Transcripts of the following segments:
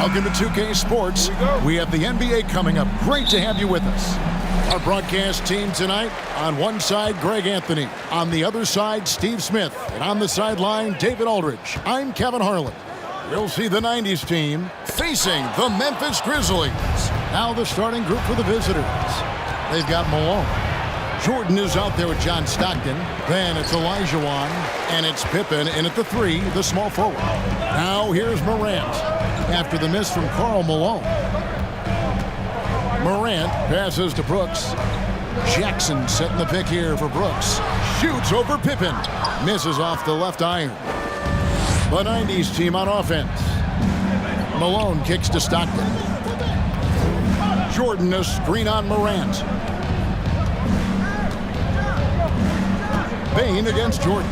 Welcome to 2K Sports. We have the NBA coming up. Great to have you with us. Our broadcast team tonight, on one side, Greg Anthony. On the other side, Steve Smith. And on the sideline, David Aldridge. I'm Kevin Harlan. We'll see the 90s team facing the Memphis Grizzlies. Now the starting group for the visitors. They've got Malone. Jordan is out there with John Stockton. Then it's Olajuwon. And it's Pippen in at the 3, the small forward. Now here's Morant. After the miss from Karl Malone. Morant passes to Brooks. Jackson setting the pick here for Brooks. Shoots over Pippen. Misses off the left iron. The 90s team on offense. Malone kicks to Stockton. Jordan a screen on Morant. Bain against Jordan.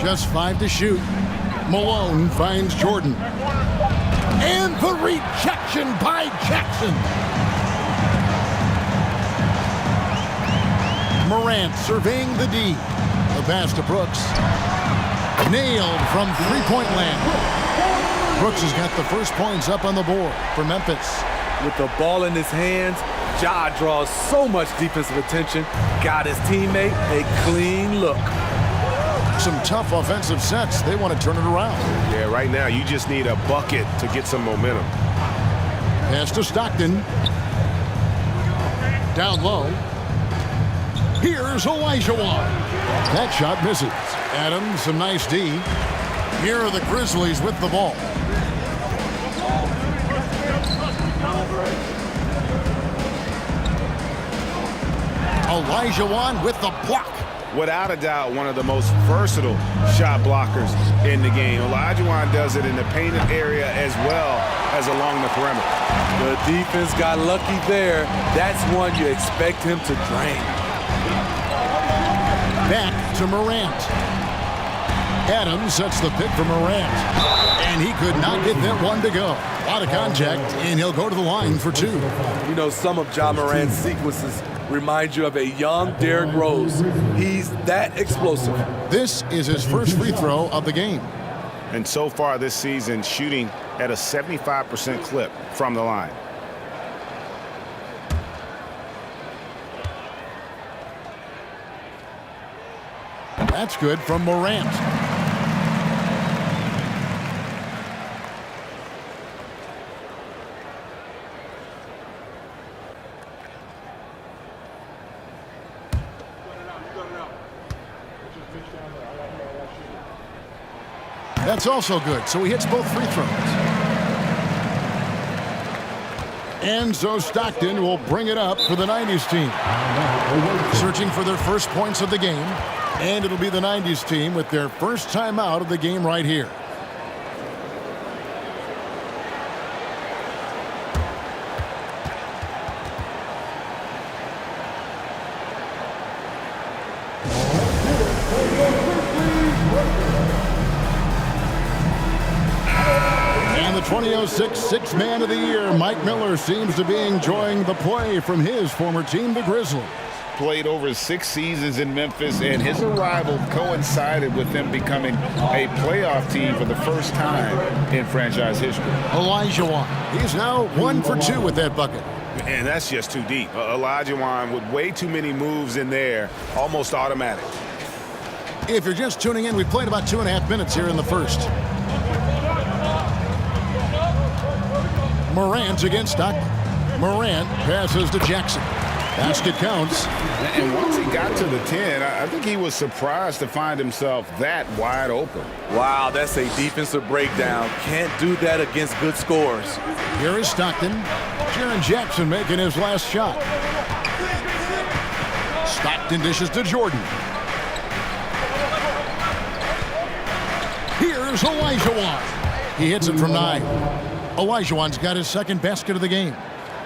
Just 5 to shoot. Malone finds Jordan. And the rejection by Jackson. Morant surveying the D. The pass to Brooks. Nailed from three-point land. Brooks has got the first points up on the board for Memphis. With the ball in his hands, Ja draws so much defensive attention. Got his teammate a clean look. Some tough offensive sets. They want to turn it around. Yeah, right now you just need a bucket to get some momentum. Pass to Stockton. Down low. Here's Olajuwon. That shot misses. Adams, some nice D. Here are the Grizzlies with the ball. Olajuwon with the block. Without a doubt, one of the most versatile shot blockers in the game. Olajuwon does it in the painted area as well as along the perimeter. The defense got lucky there. That's one you expect him to drain. Back to Morant. Adams sets the pick for Morant. And he could not get that one to go. A lot of contact, and he'll go to the line for 2. You know, some of Ja Morant's sequences remind you of a young Derrick Rose. He's that explosive. This is his first free throw of the game. And so far this season, shooting at a 75% clip from the line. That's good from Morant. That's also good, so he hits both free throws. And so Stockton will bring it up for the 90s team. Searching for their first points of the game. And it'll be the 90s team with their first time out of the game right here. And the 2006 Sixth Man of the Year, Mike Miller, seems to be enjoying the play from his former team, the Grizzlies. Played over 6 seasons in Memphis, and his arrival coincided with them becoming a playoff team for the first time in franchise history. Olajuwon. He's now 1 for 2 with that bucket. And that's just too deep. Olajuwon with way too many moves in there, almost automatic. If you're just tuning in, we've played about 2.5 minutes here in the first. Morant against Stockton. Morant passes to Jackson. Basket counts. And once he got to the 10, I think he was surprised to find himself that wide open. Wow, that's a defensive breakdown. Can't do that against good scores. Here is Stockton. Jaren Jackson making his last shot. Stockton dishes to Jordan. Here's Olajuwon. He hits it from 9. Olajuwon's got his second basket of the game.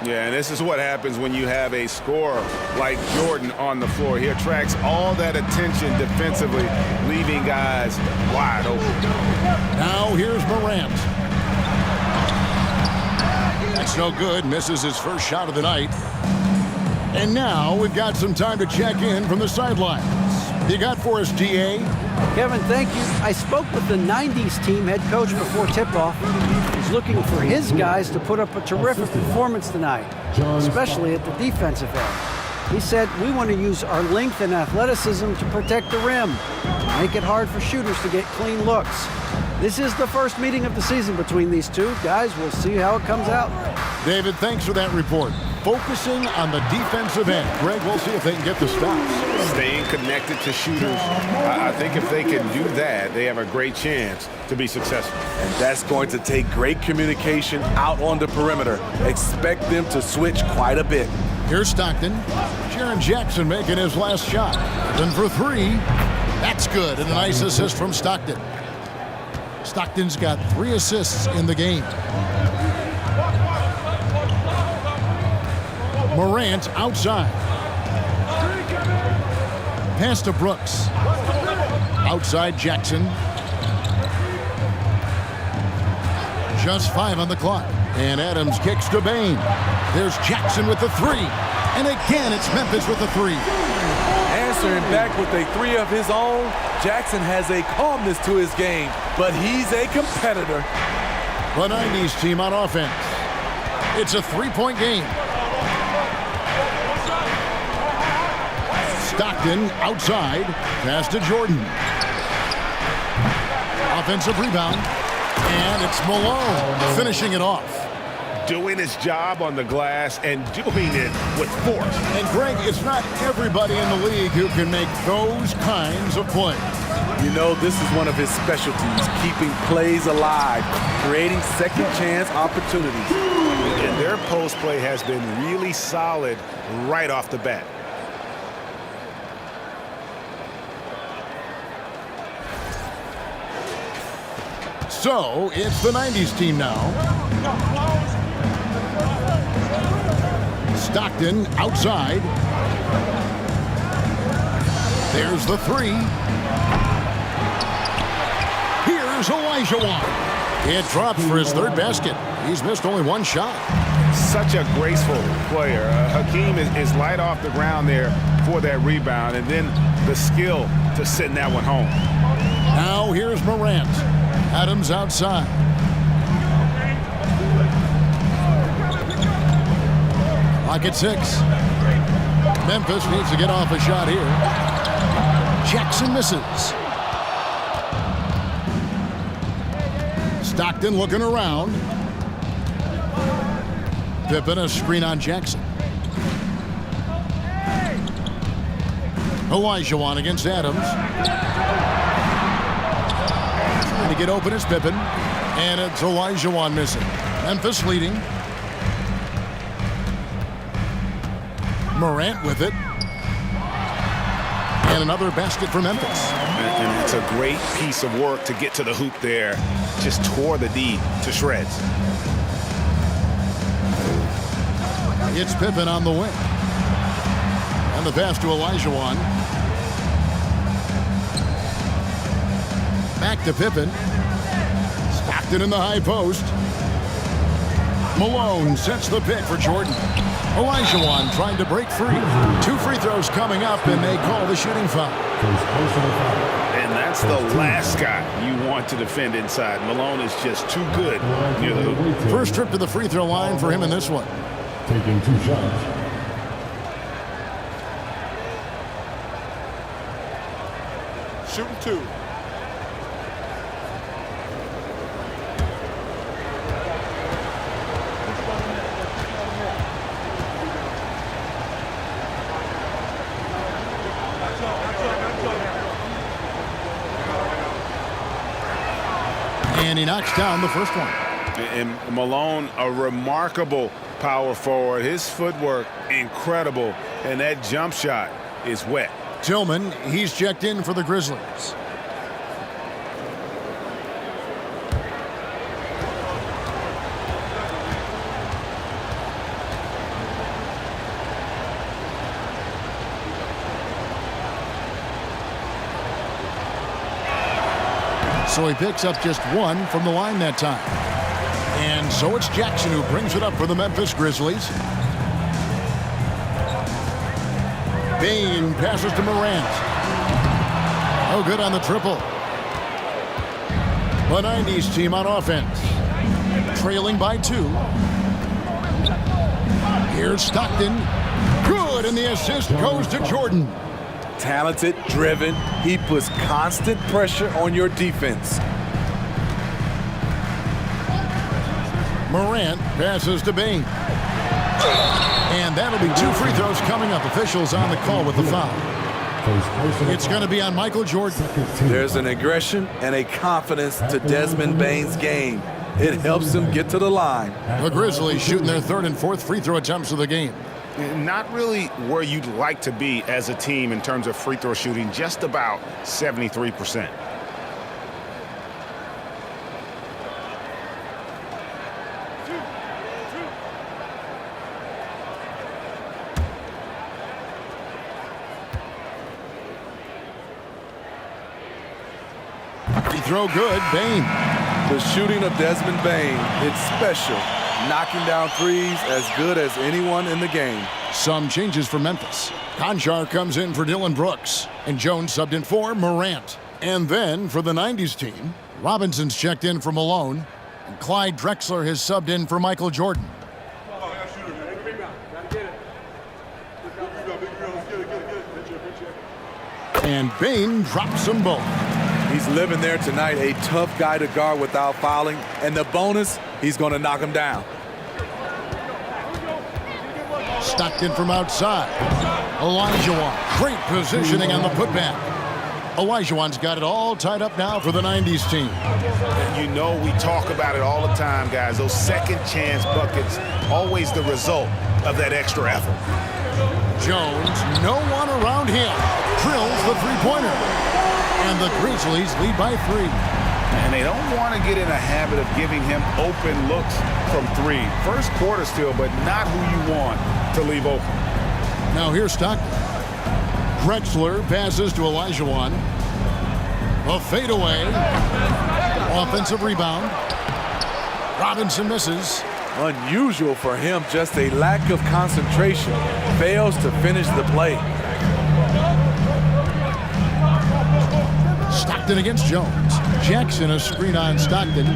Yeah, and this is what happens when you have a scorer like Jordan on the floor. He attracts all that attention defensively, leaving guys wide open. Now here's Morant. That's no good. Misses his first shot of the night. And now we've got some time to check in from the sidelines. You got for us, DA? Kevin, thank you. I spoke with the 90s team head coach before tip-off. He's looking for his guys to put up a terrific performance tonight, especially at the defensive end. He said, we want to use our length and athleticism to protect the rim, make it hard for shooters to get clean looks. This is the first meeting of the season between these two. Guys, we'll see how it comes out. David, thanks for that report. Focusing on the defensive end. Greg, we'll see if they can get the stops. Staying connected to shooters. I think if they can do that, they have a great chance to be successful. And that's going to take great communication out on the perimeter. Expect them to switch quite a bit. Here's Stockton. Jaren Jackson making his last shot. Then for three. That's good. And a nice assist from Stockton. Stockton's got 3 assists in the game. Morant outside. Pass to Brooks. Outside Jackson. Just 5 on the clock. And Adams kicks to Bain. There's Jackson with the 3. And again, it's Memphis with the 3. Answering back with a 3 of his own, Jackson has a calmness to his game, but he's a competitor. The 90s team on offense. It's a 3-point game. Stockton outside. Pass to Jordan. Offensive rebound. And it's Malone finishing it off. Doing his job on the glass and doing it with force. And Greg, it's not everybody in the league who can make those kinds of plays. You know, this is one of his specialties, keeping plays alive, creating second chance opportunities. And their post play has been really solid right off the bat. So it's the 90s team now. Stockton outside. There's the 3. Here's Olajuwon. It drops for his 3rd basket. He's missed only 1 shot. Such a graceful player. Hakeem is light off the ground there for that rebound, and then the skill to send that one home. Now here's Morant. Adams outside. Clock at 6. Memphis needs to get off a shot here. Jackson misses. Stockton looking around. Pippen a screen on Jackson. Olajuwon against Adams. Trying to get open is Pippen. And it's Olajuwon missing. Memphis leading. Morant with it. And another basket for Memphis. And it's a great piece of work to get to the hoop there. Just tore the D to shreds. It's Pippen on the wing. And the pass to Olajuwon. Back to Pippen. Stockton in the high post. Malone sets the pick for Jordan. Olajuwon trying to break free. 2 free throws coming up, and they call the shooting foul. And that's the last guy you want to defend inside. Malone is just too good near the hoop. First trip to the free throw line for him in this one. Taking 2 shots. Shooting 2. And he knocks down the first one. And Malone, a remarkable power forward. His footwork, incredible. And that jump shot is wet. Tillman, he's checked in for the Grizzlies. So he picks up just 1 from the line that time. And so it's Jackson who brings it up for the Memphis Grizzlies. Bain passes to Morant. No good on the triple. The 90s team on offense. Trailing by 2. Here's Stockton. Good, and the assist goes to Jordan. Talented, driven. He puts constant pressure on your defense. Morant passes to Bain. And that'll be 2 free throws coming up. Officials on the call with the foul. It's going to be on Michael Jordan. There's an aggression and a confidence to Desmond Bain's game. It helps him get to the line. The Grizzlies shooting their 3rd and 4th free throw attempts of the game. Not really where you'd like to be as a team in terms of free throw shooting, just about 73%. Free throw good, Bain. The shooting of Desmond Bain, it's special. Knocking down threes as good as anyone in the game. Some changes for Memphis. Conchar comes in for Dylan Brooks. And Jones subbed in for Morant. And then for the 90s team, Robinson's checked in for Malone. And Clyde Drexler has subbed in for Michael Jordan. And Bain drops them both. He's living there tonight, a tough guy to guard without fouling. And the bonus, he's going to knock him down. Stockton from outside. Olajuwon. Great positioning on the putback. Olajuwon's got it all tied up now for the 90s team. And you know we talk about it all the time, guys. Those second chance buckets, always the result of that extra effort. Jones, no one around him. Drills the three-pointer. And the Grizzlies lead by 3. And they don't want to get in a habit of giving him open looks from 3. First quarter still, but not who you want to leave open. Now here's Stockton. Drexler passes to Olajuwon. A fadeaway. Offensive rebound. Robinson misses. Unusual for him, just a lack of concentration. Fails to finish the play. Stockton against Jones. Jackson a screen on Stockton.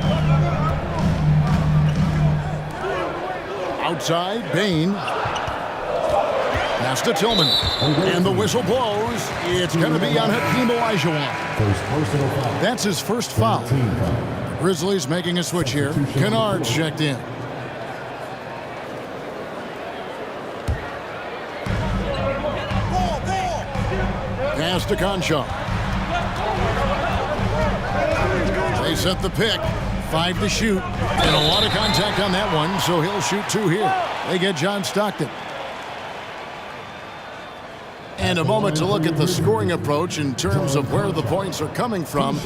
Outside, Bain. Pass to Tillman. And the whistle blows. It's going to be on Hakeem Olajuwon. That's his first foul. The Grizzlies making a switch here. Kennard's checked in. Pass to Conchar. They set the pick. 5 to shoot. And a lot of contact on that one, so he'll shoot 2 here. They get John Stockton. And a moment to look at the scoring approach in terms of where the points are coming from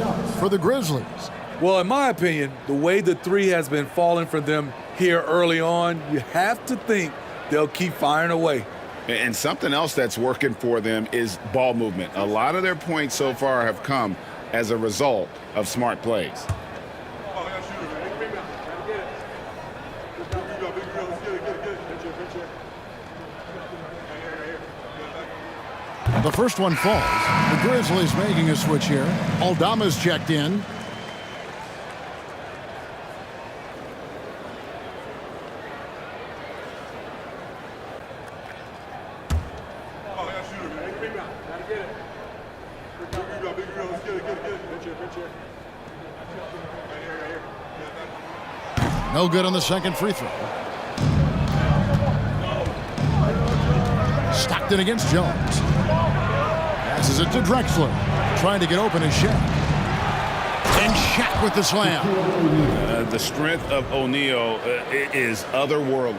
for the Grizzlies. Well, in my opinion, the way the 3 has been falling for them here early on, you have to think they'll keep firing away. And something else that's working for them is ball movement. A lot of their points so far have come as a result of smart plays. The first one falls. The Grizzlies making a switch here. Aldama's checked in. No good on the second free throw. Stockton against Jones. Passes it to Drexler. Trying to get open is Shaq. And Shaq with the slam. The strength of O'Neal is otherworldly.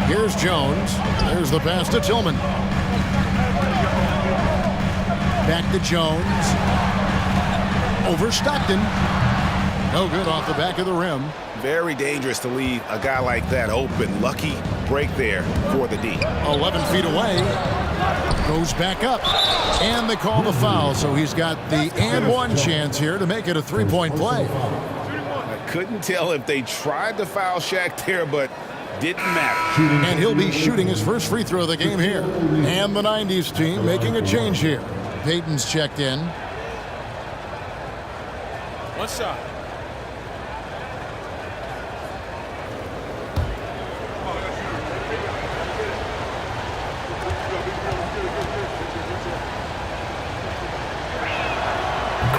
Here's Jones. There's the pass to Tillman. Back to Jones. Over Stockton. No good off the back of the rim. Very dangerous to leave a guy like that open. Lucky break there for the D. 11 feet away. Goes back up. And they call the foul, so he's got the and one chance here to make it a three-point play. couldn't tell if they tried to foul Shaq there, but didn't matter. And he'll be shooting his first free throw of the game here. And the 90s team making a change here. Payton's checked in. One shot.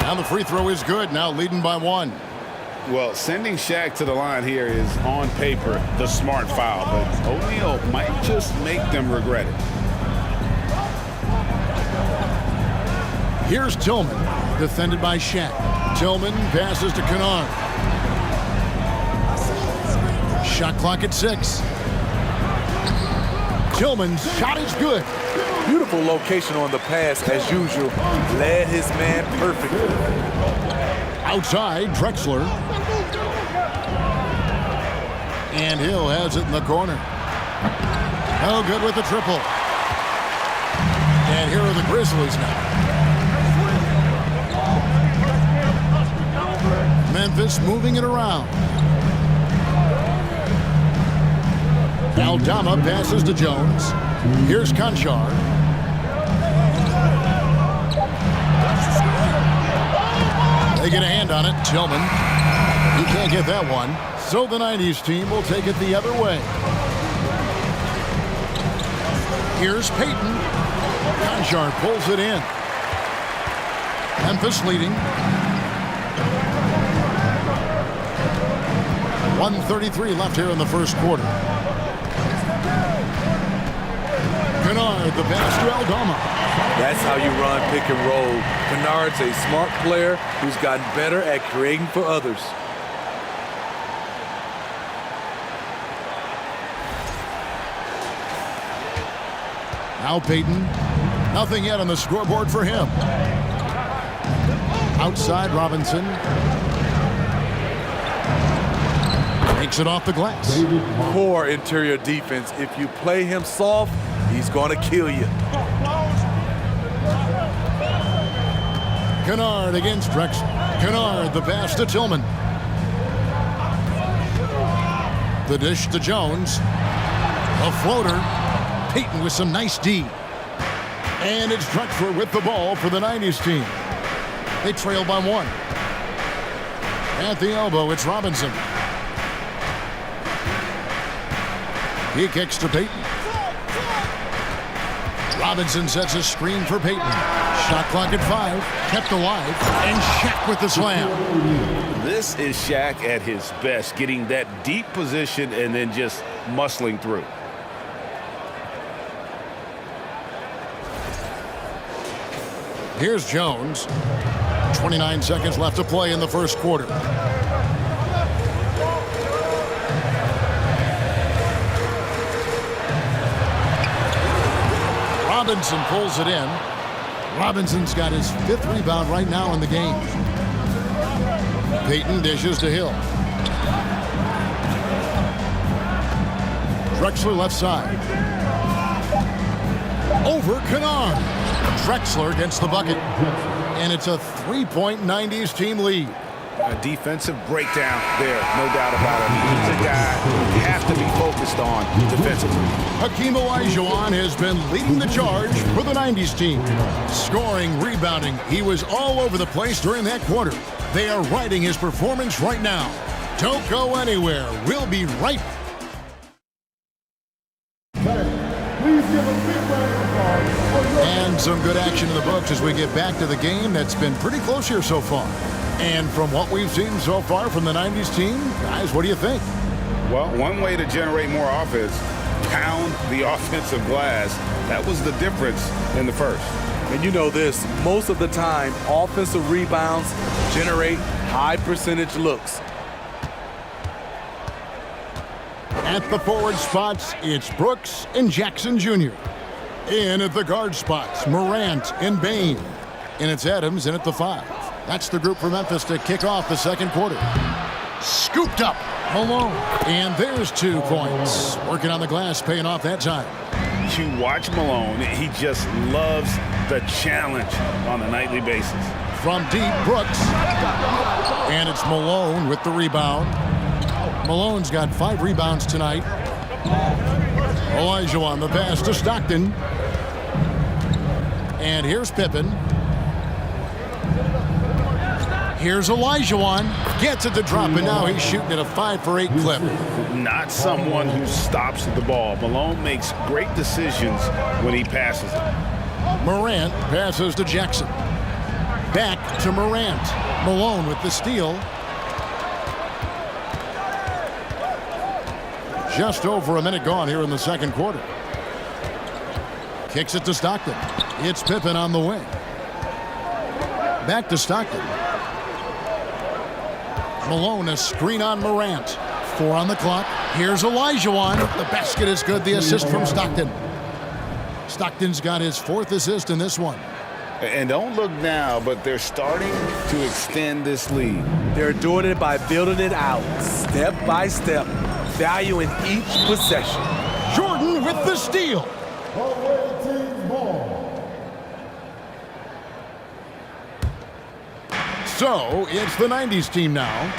Now the free throw is good. Now leading by 1. Well, sending Shaq to the line here is on paper the smart foul, but O'Neal might just make them regret it. Here's Tillman, defended by Shaq. Tillman passes to Kennard. Shot clock at 6. Tillman's shot is good. Beautiful location on the pass as usual. Led his man perfectly. Outside, Drexler. And Hill has it in the corner. Oh, good with the triple. And here are the Grizzlies now. Memphis moving it around. Aldama passes to Jones. Here's Conchar. They get a hand on it. Tillman. He can't get that one. So the 90s team will take it the other way. Here's Payton. Conchar pulls it in. Memphis leading. 1:33 left here in the first quarter. Kennard, the pass to Aldama. That's how you run pick and roll. Kennard's a smart player who's gotten better at creating for others. Now Payton. Nothing yet on the scoreboard for him. Outside Robinson. Takes it off the glass. Poor interior defense. If you play him soft, he's going to kill you. Kennard against Drexler. Kennard, the pass to Tillman. The dish to Jones. A floater. Payton with some nice D. And it's Drexler with the ball for the 90s team. They trail by 1. At the elbow, it's Robinson. He kicks to Payton. Robinson sets a screen for Payton. Shot clock at 5. Kept alive. And Shaq with the slam. This is Shaq at his best, getting that deep position and then just muscling through. Here's Jones. 29 seconds left to play in the first quarter. Robinson pulls it in. Robinson's got his 5th rebound right now in the game. Payton dishes to Hill. Drexler left side. Over Kennard. Drexler gets the bucket. And it's a 3-point 90s team lead. A defensive breakdown there, no doubt about it. He's a guy you have to be focused on defensively. Hakeem Olajuwon has been leading the charge for the 90s team. Scoring, rebounding, he was all over the place during that quarter. They are riding his performance right now. Don't go anywhere. We'll be right back. And some good action in the books as we get back to the game that's been pretty close here so far. And from what we've seen so far from the 90s team, guys, what do you think? Well, one way to generate more offense, pound the offensive glass. That was the difference in the first. And you know this, most of the time, offensive rebounds generate high percentage looks. At the forward spots, it's Brooks and Jackson Jr. In at the guard spots, Morant and Bain. And it's Adams in at the 5. That's the group for Memphis to kick off the second quarter. Scooped up, Malone. And there's 2 points. Working on the glass, paying off that time. You watch Malone, he just loves the challenge on a nightly basis. from deep, Brooks. And it's Malone with the rebound. Malone's got 5 rebounds tonight. Olajuwon, the pass to Stockton. And here's Pippen. Here's Olajuwon. Gets it to drop, and now he's shooting at a 5 for 8 clip. Not someone who stops the ball. Malone makes great decisions when he passes it. Morant passes to Jackson. Back to Morant. Malone with the steal. Just over a minute gone here in the second quarter. Kicks it to Stockton. It's Pippen on the wing. Back to Stockton. Malone, a screen on Morant. 4 on the clock. Here's Olajuwon. The basket is good. The assist from Stockton. Stockton's got his 4th assist in this one. And don't look now, but they're starting to extend this lead. They're doing it by building it out, step by step, valuing each possession. Jordan with the steal. So it's the 90s team now.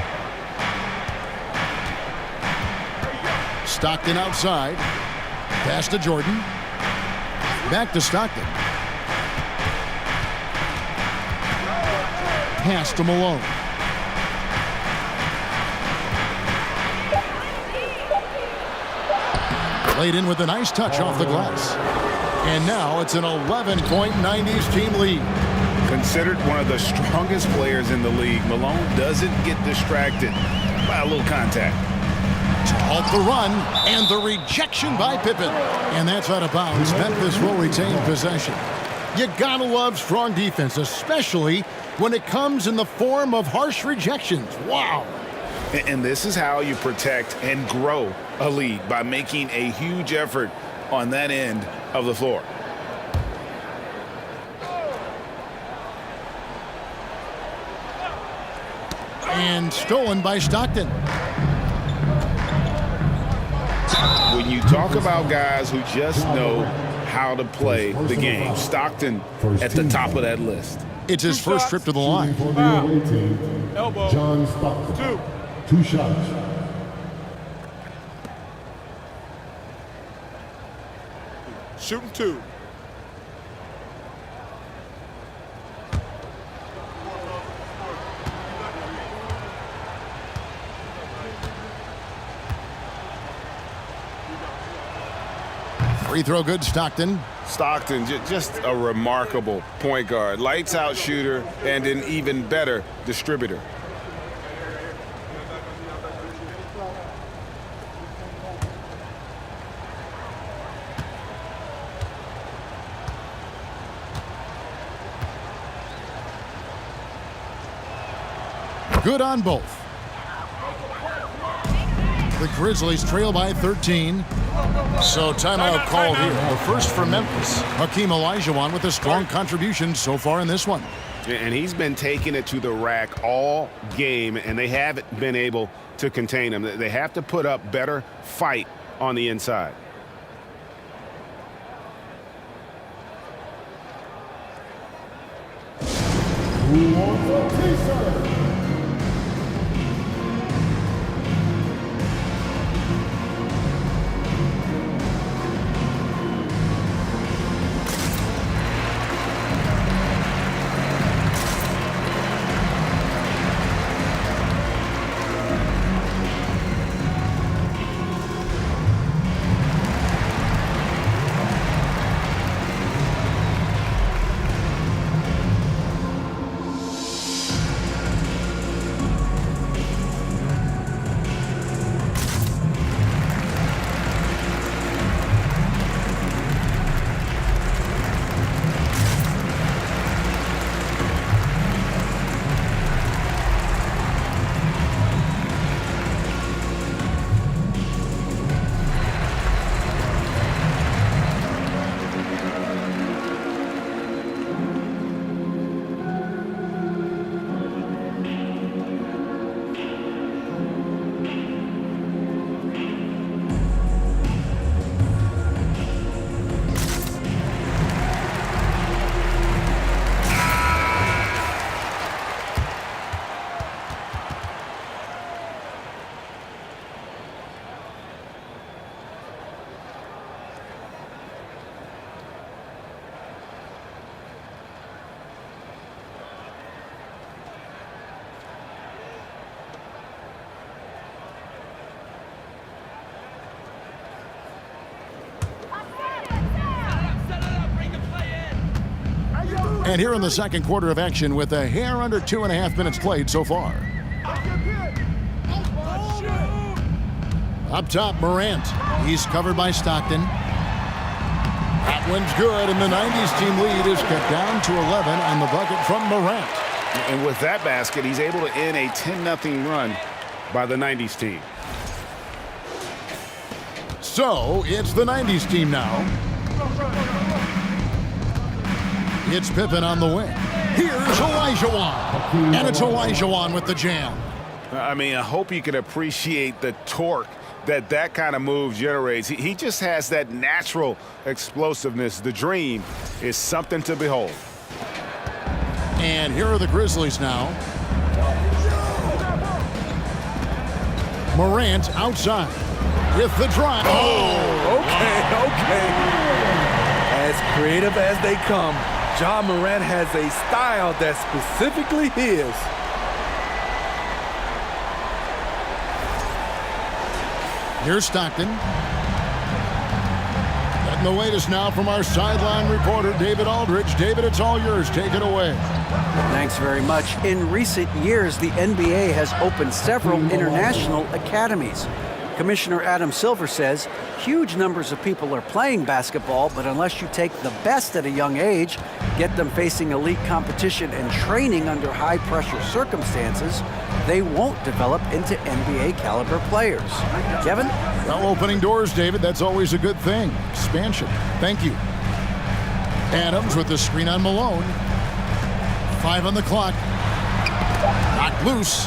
Stockton outside. Pass to Jordan. Back to Stockton. Pass to Malone. Laid in with a nice touch off the glass. And now it's an 11-point 90s team lead. Considered one of the strongest players in the league, Malone doesn't get distracted by a little contact. To halt the run, and the rejection by Pippen. And that's out of bounds. Memphis will retain possession. You gotta love strong defense, especially when it comes in the form of harsh rejections. Wow. And this is how you protect and grow a lead, by making a huge effort on that end of the floor. And stolen by Stockton. When you talk about guys who just know how to play the game, Stockton at the top of that list. It's his first trip to the line. For the away team, John Stockton. 2 shots. Shooting 2. Free throw good, Stockton. Stockton, just a remarkable point guard. Lights out shooter and an even better distributor. Good on both. The Grizzlies trail by 13. So timeout called here. The first for Memphis. Hakeem Olajuwon with a strong contribution so far in this one. And he's been taking it to the rack all game, and they haven't been able to contain him. They have to put up better fight on the inside. And here in the second quarter of action with a hair under 2.5 minutes played so far. Up top, Morant. He's covered by Stockton. That one's good, and the 90s team lead is cut down to 11 on the bucket from Morant. And with that basket, he's able to end a 10-0 run by the 90s team. So, it's the 90s team now. It's Pippen on the wing. Here's Olajuwon. And it's Olajuwon with the jam. I mean, I hope you can appreciate the torque that kind of move generates. He just has that natural explosiveness. The dream is something to behold. And here are the Grizzlies now. Morant outside with the drive. Oh, okay. As creative as they come, Ja Morant has a style that's specifically his. Here's Stockton. Getting the latest now from our sideline reporter, David Aldridge. David, it's all yours. Take it away. Thanks very much. In recent years, the NBA has opened several international academies. Commissioner Adam Silver says huge numbers of people are playing basketball, but unless you take the best at a young age, get them facing elite competition and training under high-pressure circumstances, they won't develop into NBA-caliber players. Kevin? Well, opening doors, David. That's always a good thing. Expansion. Thank you. Adams with the screen on Malone. 5 on the clock. Knocked loose.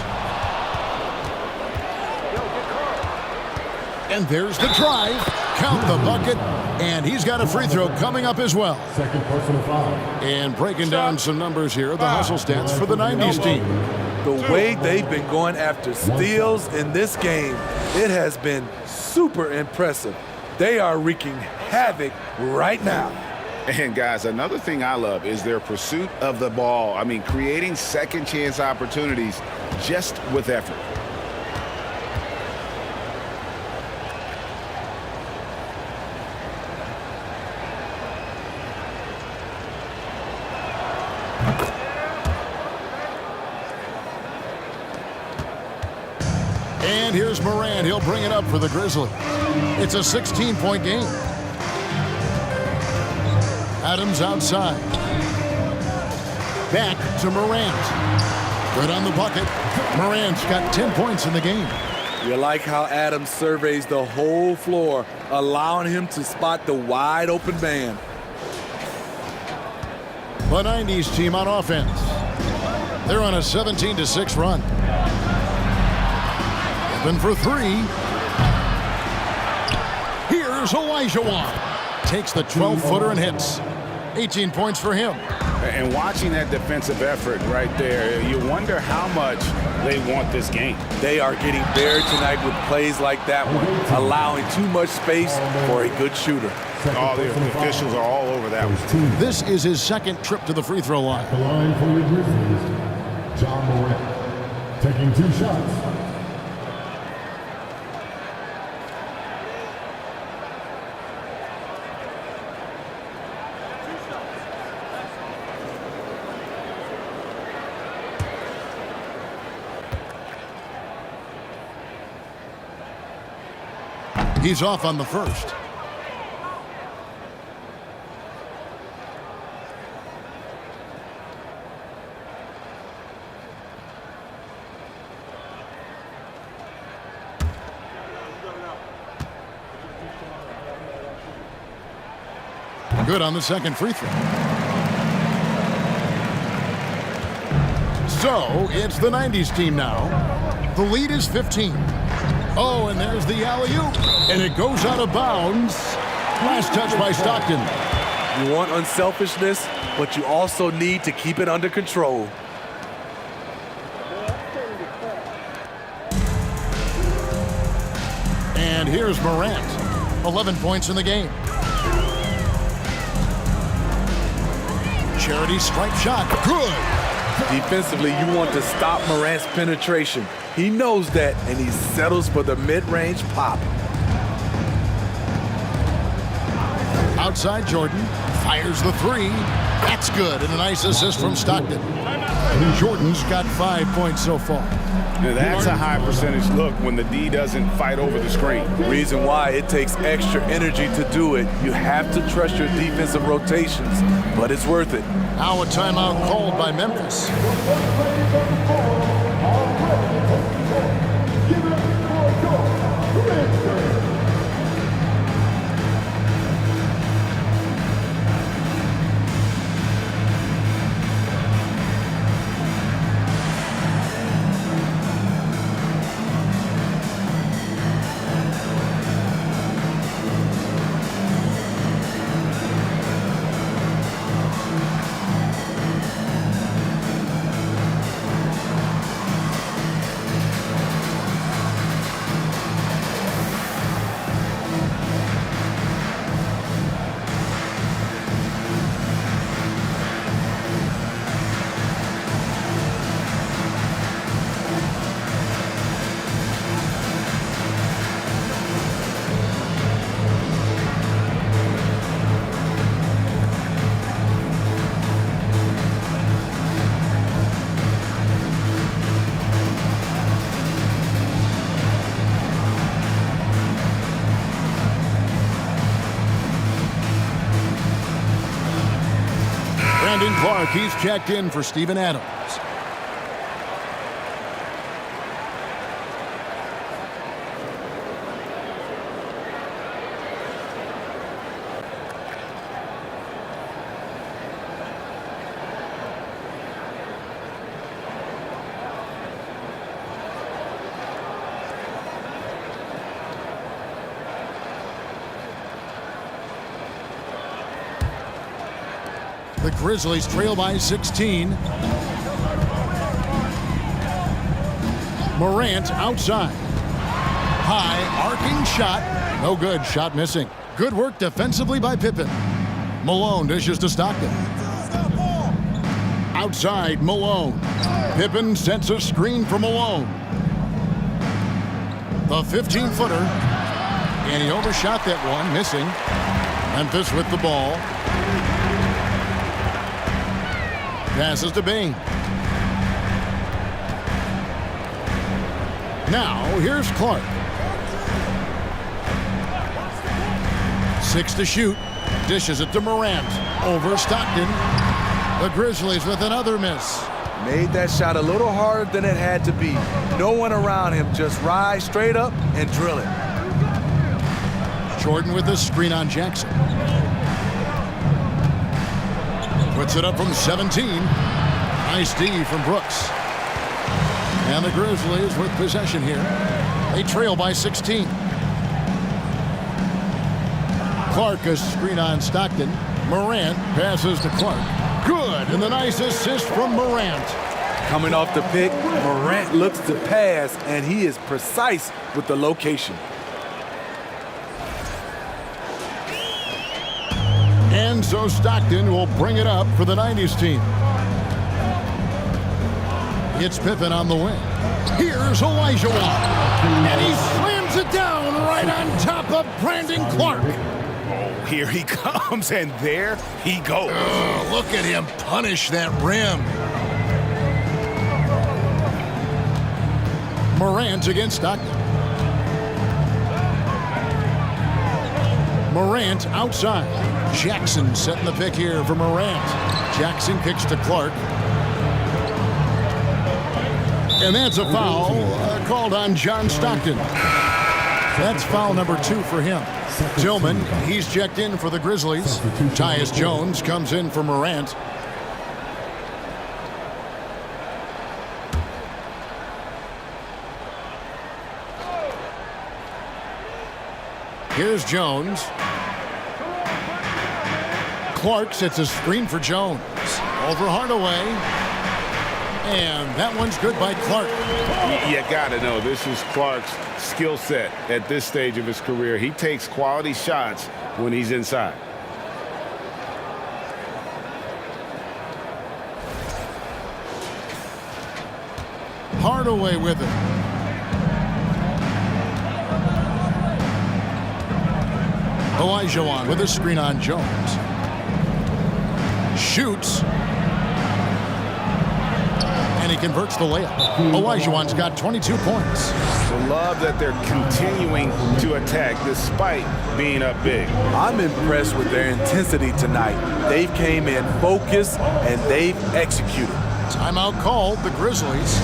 And there's the drive. Count the bucket. And he's got a free throw coming up as well. Second personal foul. And breaking down some numbers here, the hustle stats for the 90s team. The way they've been going after steals in this game, it has been super impressive. They are wreaking havoc right now. And guys, another thing I love is their pursuit of the ball. I mean, creating second chance opportunities just with effort. And here's Morant. He'll bring it up for the Grizzlies. It's a 16-point game. Adams outside. Back to Morant. Good on the bucket. Morant's got 10 points in the game. You like how Adams surveys the whole floor, allowing him to spot the wide open man. The 90s team on offense. They're on a 17-6 run. Open for three. Here's Olajuwon. Takes the 12-footer and hits. 18 points for him. And watching that defensive effort right there, you wonder how much they want this game. They are getting buried tonight with plays like that one, allowing too much space for a good shooter. All the officials are all over that one. This is his second trip to the free throw line. The line for the Grizzlies, Ja Morant, taking 2 shots. He's off on the first. Good on the second free throw. So it's the 90s team now. The lead is 15. Oh, and there's the alley-oop. And it goes out of bounds. Last touch by Stockton. You want unselfishness, but you also need to keep it under control. And here's Morant. 11 points in the game. Charity stripe shot. Good. Defensively, you want to stop Morant's penetration. He knows that, and he settles for the mid-range pop. Outside Jordan. Fires the three. That's good, and a nice assist from Stockton. Jordan's got 5 points so far. Now that's a high percentage look when the D doesn't fight over the screen. Reason why it takes extra energy to do it. You have to trust your defensive rotations, but it's worth it. Now a timeout called by Memphis. Clark, he's checked in for Steven Adams. The Grizzlies trail by 16. Morant outside. High arcing shot. No good. Shot missing. Good work defensively by Pippen. Malone dishes to Stockton. Outside Malone. Pippen sets a screen for Malone. The 15-footer. And he overshot that one, missing. Memphis with the ball. Passes to Bain. Now, here's Clark. 6 to shoot. Dishes it to Morant. Over Stockton. The Grizzlies with another miss. Made that shot a little harder than it had to be. No one around him. Just rise straight up and drill it. Jordan with a screen on Jackson. Puts it up from 17. Nice D from Brooks. And the Grizzlies with possession here. They trail by 16. Clark a screen on Stockton. Morant passes to Clark. Good, and the nice assist from Morant. Coming off the pick, Morant looks to pass, and he is precise with the location. And so Stockton will bring it up for the 90s team. It's Pippen on the wing. Here's Elijah Watt. And he slams it down right on top of Brandon Clark. Oh, here he comes, and there he goes. Oh, look at him punish that rim. Morant against Stockton. Morant outside. Jackson setting the pick here for Morant. Jackson kicks to Clark. And that's a foul called on John Stockton. That's foul number 2 for him. Tillman, he's checked in for the Grizzlies. Tyus Jones comes in for Morant. Here's Jones. Clark sets a screen for Jones. Over Hardaway. And that one's good by Clark. You got to know, this is Clark's skill set at this stage of his career. He takes quality shots when he's inside. Hardaway with it. Elijah with a screen on Jones. Shoots. And he converts the layup. Olajuwon's got 22 points. I love that they're continuing to attack despite being up big. I'm impressed with their intensity tonight. They've came in focused and they've executed. Timeout called, the Grizzlies.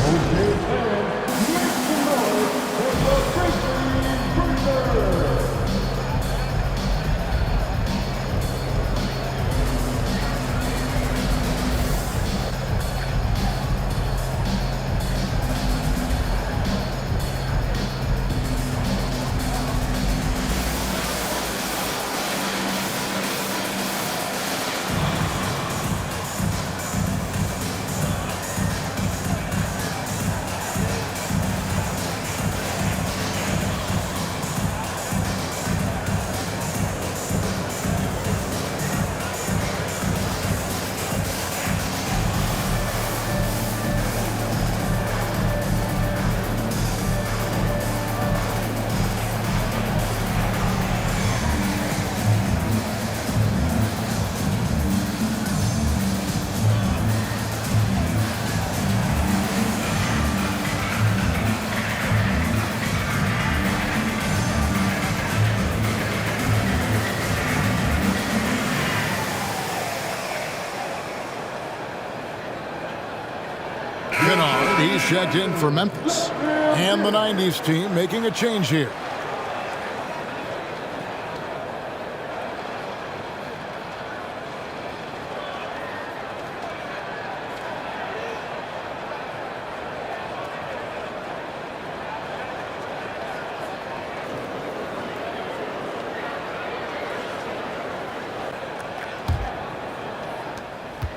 He's checked in for Memphis. And the 90s team making a change here.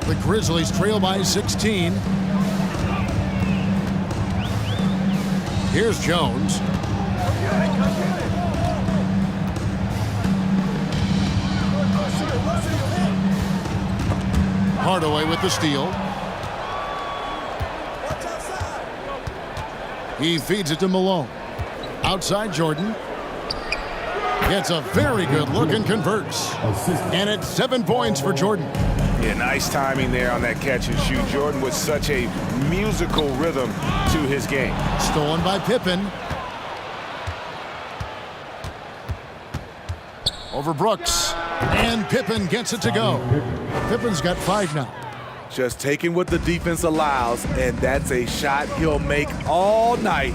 The Grizzlies trail by 16. Here's Jones. Hardaway with the steal. He feeds it to Malone. Outside Jordan. Gets a very good look and converts. And it's 7 points for Jordan. Yeah, nice timing there on that catch and shoot. Jordan with such a musical rhythm to his game. Stolen by Pippen. Over Brooks. And Pippen gets it to go. Pippen's got 5 now. Just taking what the defense allows, and that's a shot he'll make all night.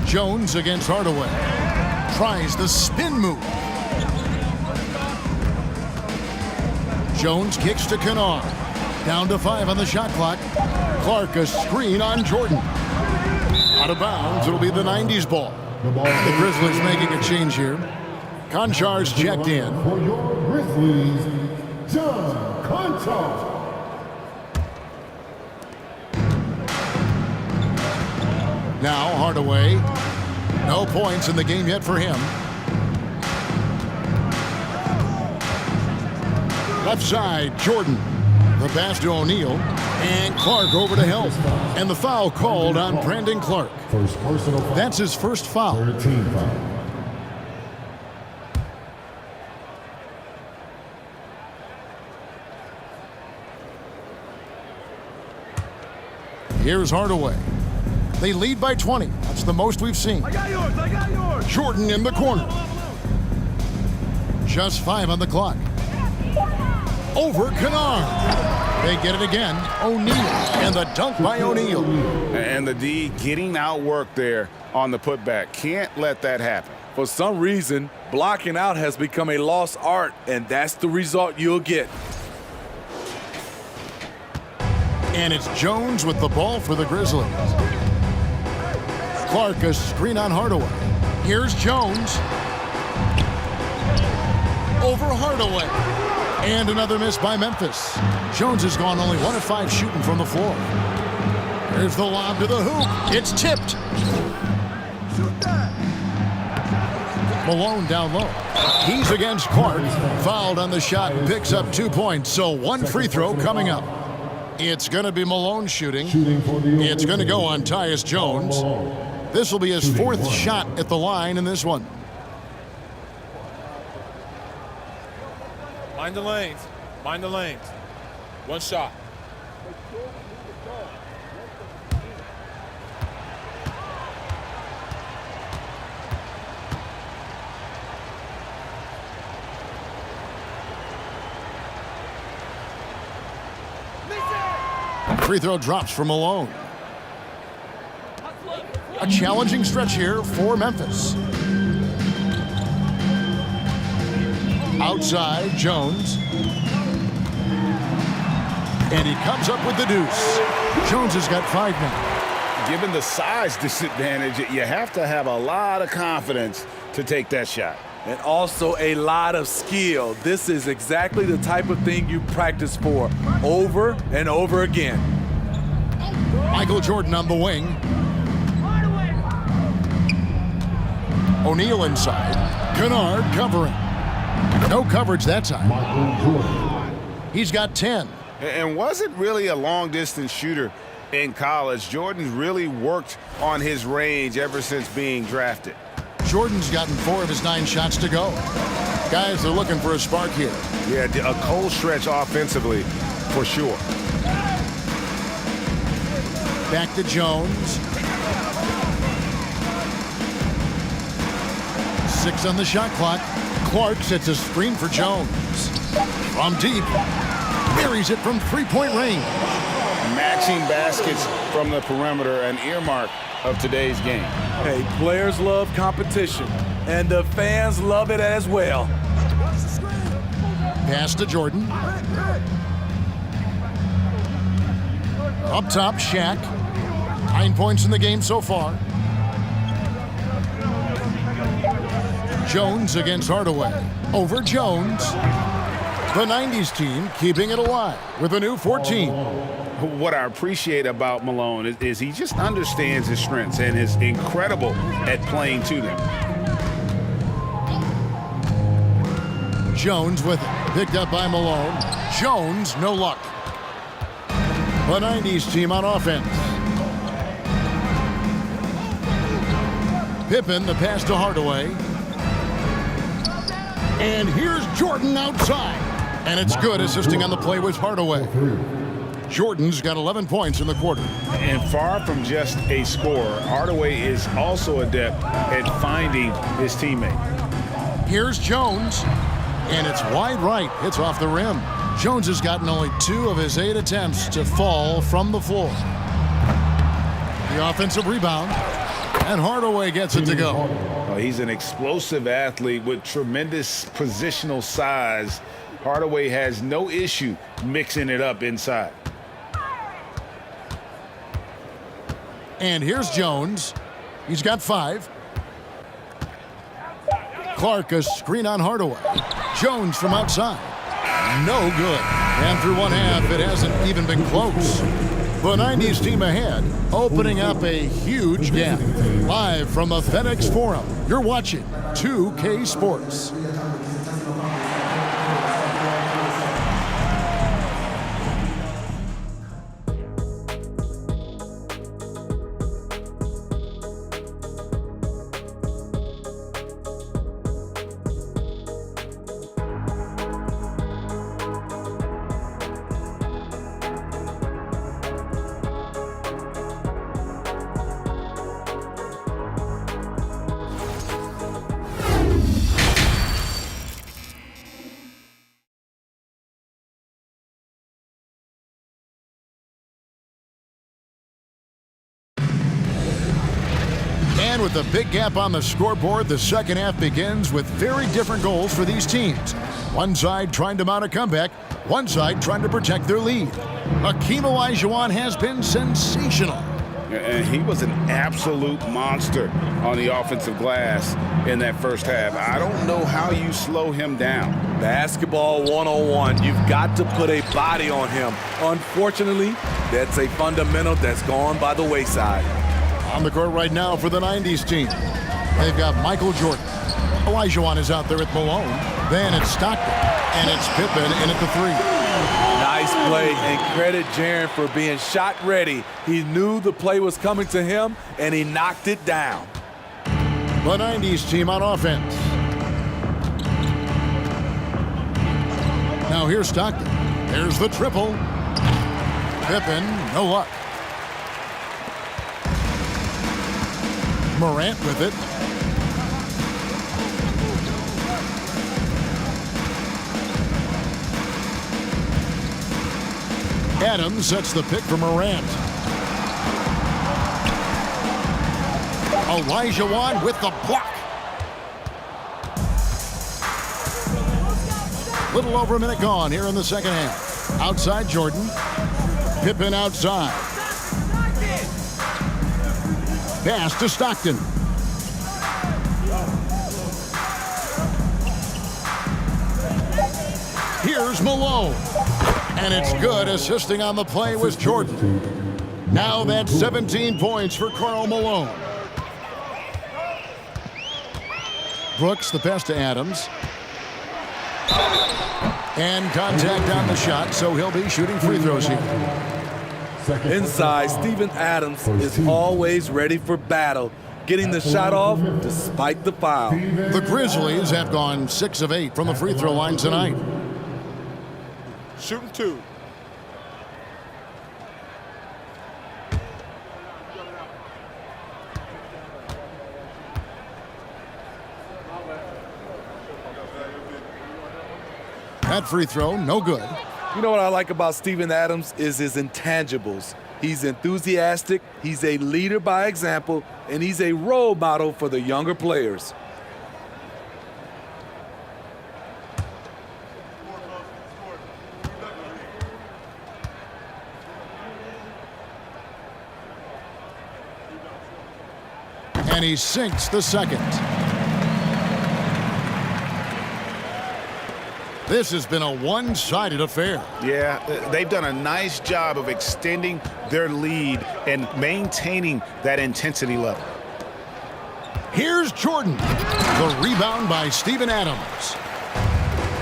Jones against Hardaway. Tries the spin move. Jones kicks to Kennard. Down to 5 on the shot clock. Clark a screen on Jordan. Out of bounds. It'll be the 90s ball. The Grizzlies making a change here. Konchar's checked in. For your Grizzlies, John Konchar. Now Hardaway. No points in the game yet for him. Left side, Jordan. The pass to O'Neal. And Clark over to help. And the foul called on Brandon Clark. First personal foul. That's his first foul. 13 foul. Here's Hardaway. They lead by 20. That's the most we've seen. I got yours. Jordan in the corner. Just 5 on the clock. Over Kennard. They get it again. O'Neal. And the dunk by O'Neal. And the D getting outworked there on the putback. Can't let that happen. For some reason, blocking out has become a lost art, and that's the result you'll get. And it's Jones with the ball for the Grizzlies. Clark a screen on Hardaway. Here's Jones. Over Hardaway. And another miss by Memphis. Jones has gone only 1 of 5 shooting from the floor. Here's the lob to the hoop. It's tipped. Malone down low. He's against Clark. Fouled on the shot. Picks up 2 points. So 1 free throw coming up. It's going to be Malone shooting. It's going to go on Tyus Jones. This will be his 4th shot at the line in this one. Mind the lanes. Mind the lanes. One shot. Free throw drops for Malone. A challenging stretch here for Memphis. Outside, Jones. And he comes up with the deuce. Jones has got 5 now. Given the size disadvantage, you have to have a lot of confidence to take that shot. And also a lot of skill. This is exactly the type of thing you practice for over and over again. Michael Jordan on the wing. O'Neal inside. Kennard covering. No coverage that time. Michael Jordan. He's got 10. And wasn't really a long-distance shooter in college. Jordan really worked on his range ever since being drafted. Jordan's gotten 4 of his 9 shots to go. Guys are looking for a spark here. Yeah, a cold stretch offensively, for sure. Back to Jones. 6 on the shot clock. Clark sets a screen for Jones. From deep. Buries it from 3-point range. Matching baskets from the perimeter, an earmark of today's game. Hey, players love competition, and the fans love it as well. Pass to Jordan. Up top, Shaq. 9 points in the game so far. Jones against Hardaway. Over Jones. The 90s team keeping it alive with a new 14. What I appreciate about Malone is he just understands his strengths and is incredible at playing to them. Jones with it. Picked up by Malone. Jones, no luck. The 90s team on offense. Pippen, the pass to Hardaway. And here's Jordan outside. And it's good. Assisting on the play was Hardaway. Jordan's got 11 points in the quarter. And far from just a scorer, Hardaway is also adept at finding his teammate. Here's Jones. And it's wide right. It's off the rim. Jones has gotten only 2 of his 8 attempts to fall from the floor. The offensive rebound. And Hardaway gets it to go. He's an explosive athlete with tremendous positional size. Hardaway has no issue mixing it up inside. And here's Jones. He's got 5. Clark, a screen on Hardaway. Jones from outside. No good. And through one half, it hasn't even been close. The 90s team ahead, opening up a huge gap. Live from the FedEx Forum, you're watching 2K Sports. And with the big gap on the scoreboard, the second half begins with very different goals for these teams. One side trying to mount a comeback, one side trying to protect their lead. Hakeem Olajuwon has been sensational. And he was an absolute monster on the offensive glass in that first half. I don't know how you slow him down. Basketball 101. You've got to put a body on him. Unfortunately, that's a fundamental that's gone by the wayside. On the court right now for the 90s team. They've got Michael Jordan. Olajuwon is out there at Malone. Then it's Stockton. And it's Pippen in at the 3. Nice play, and credit Jaren for being shot ready. He knew the play was coming to him, and he knocked it down. The 90s team on offense. Now here's Stockton. There's the triple. Pippen, no luck. Morant with it. Adams sets the pick for Morant. Olajuwon with the block. Little over a minute gone here in the second half. Outside Jordan. Pippen outside. Pass to Stockton. Here's Malone. And it's good. Assisting on the play was Jordan. Now that's 17 points for Karl Malone. Brooks, the pass to Adams. And contact on the shot, so he'll be shooting free throws here. Inside, Steven Adams is always ready for battle, getting the shot off despite the foul. The Grizzlies have gone 6 of 8 from the free throw line tonight. Shooting 2. That free throw, no good. You know what I like about Steven Adams is his intangibles. He's enthusiastic, he's a leader by example, and he's a role model for the younger players. And he sinks the second. This has been a one-sided affair. Yeah, they've done a nice job of extending their lead and maintaining that intensity level. Here's Jordan. The rebound by Steven Adams.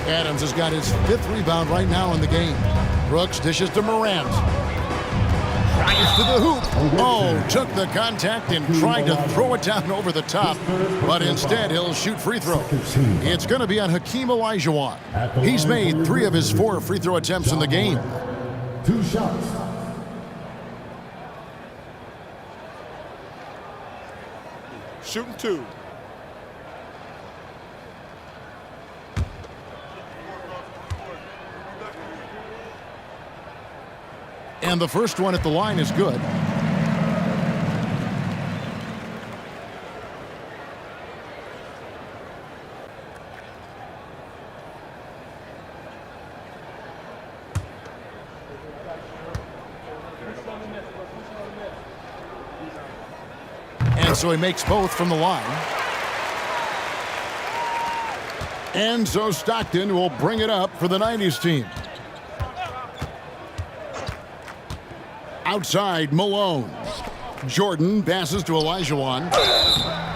Adams has got his 5th rebound right now in the game. Brooks dishes to Morant. Tries to the hoop. Oh, took the contact and tried to throw it down over the top, but instead he'll shoot free throw. It's going to be on Hakeem Olajuwon. He's made 3 of his 4 free throw attempts in the game. 2 shots. Shooting 2. And the first one at the line is good. And so he makes both from the line. And so Stockton will bring it up for the 90s team. Outside, Malone. Jordan passes to Olajuwon.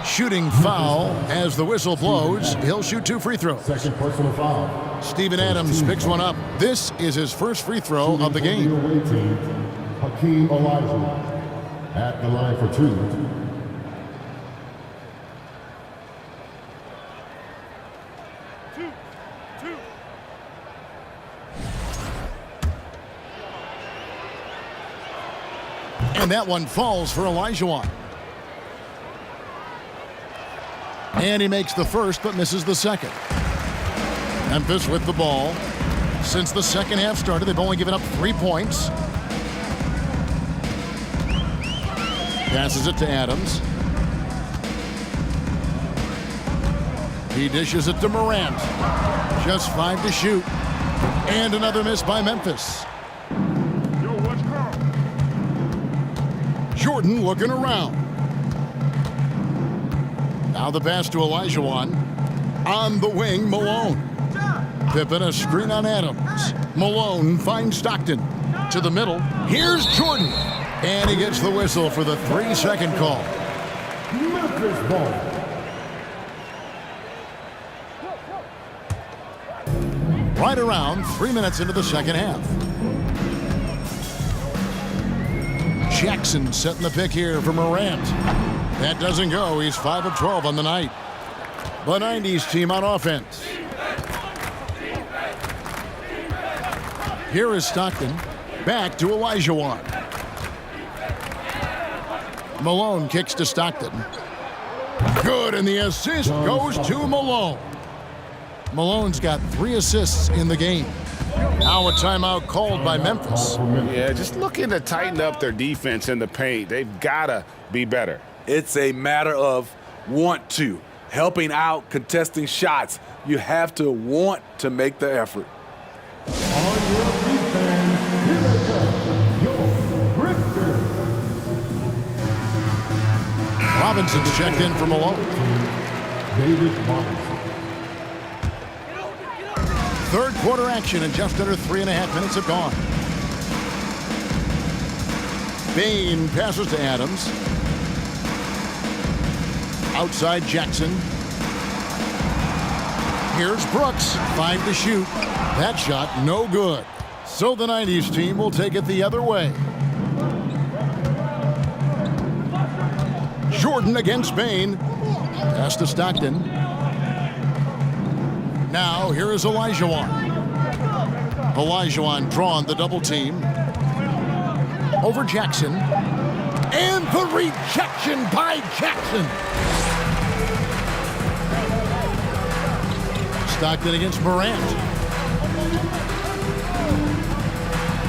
Shooting foul as the whistle blows. He'll shoot 2 free throws. Second personal foul. Steven Adams picks one up. This is his first free throw of the game. Hakeem Olajuwon at the line for 2. And that one falls for Olajuwon. And he makes the first but misses the second. Memphis with the ball. Since the second half started, they've only given up 3 points. Passes it to Adams. He dishes it to Morant. Just 5 to shoot. And another miss by Memphis. Jordan looking around. Now the pass to Olajuwon. On the wing, Malone. Pippen a screen on Adams. Malone finds Stockton. To the middle. Here's Jordan. And he gets the whistle for the 3-second call. Memphis ball. Right around 3 minutes into the second half. Jackson setting the pick here for Morant. That doesn't go. He's 5 of 12 on the night. The 90s team on offense. Here is Stockton. Back to Olajuwon. Malone kicks to Stockton. Good, and the assist goes to Malone. Malone's got 3 assists in the game. Now a timeout called by Memphis. Yeah, just looking to tighten up their defense in the paint. They've got to be better. It's a matter of want to. Helping out, contesting shots. You have to want to make the effort. On your defense, here they come, your Grizzlies. Robinson's checked in for Malone. David Robinson. Third quarter action and just under 3.5 minutes have gone. Bain passes to Adams. Outside Jackson. Here's Brooks. 5 to shoot. That shot no good. So the 90s team will take it the other way. Jordan against Bain. Pass to Stockton. Now here is Olajuwon. Olajuwon drawn the double team. Over Jackson. And the rejection by Jackson. Stockton against Morant.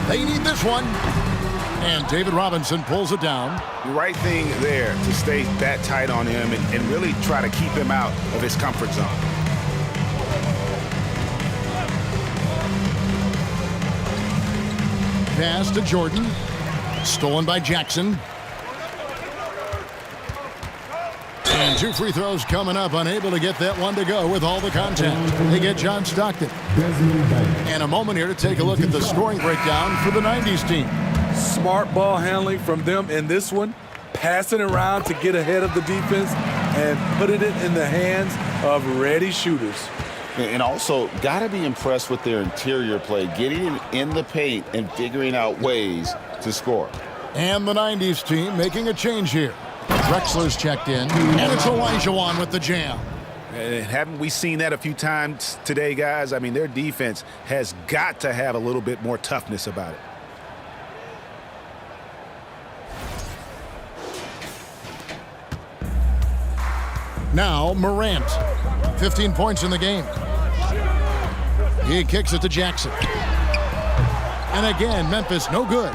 They need this one. And David Robinson pulls it down. The right thing there to stay that tight on him and really try to keep him out of his comfort zone. Pass to Jordan. Stolen by Jackson. And 2 free throws coming up. Unable to get that one to go with all the contact. They get John Stockton. And a moment here to take a look at the scoring breakdown for the 90s team. Smart ball handling from them in this one. Passing around to get ahead of the defense and putting it in the hands of ready shooters. And also, got to be impressed with their interior play, getting in the paint and figuring out ways to score. And the 90s team making a change here. Drexler's checked in, and it's Olajuwon with the jam. Haven't we seen that a few times today, guys? I mean, their defense has got to have a little bit more toughness about it. Now Morant, 15 points in the game. He kicks it to Jackson. And again, Memphis no good.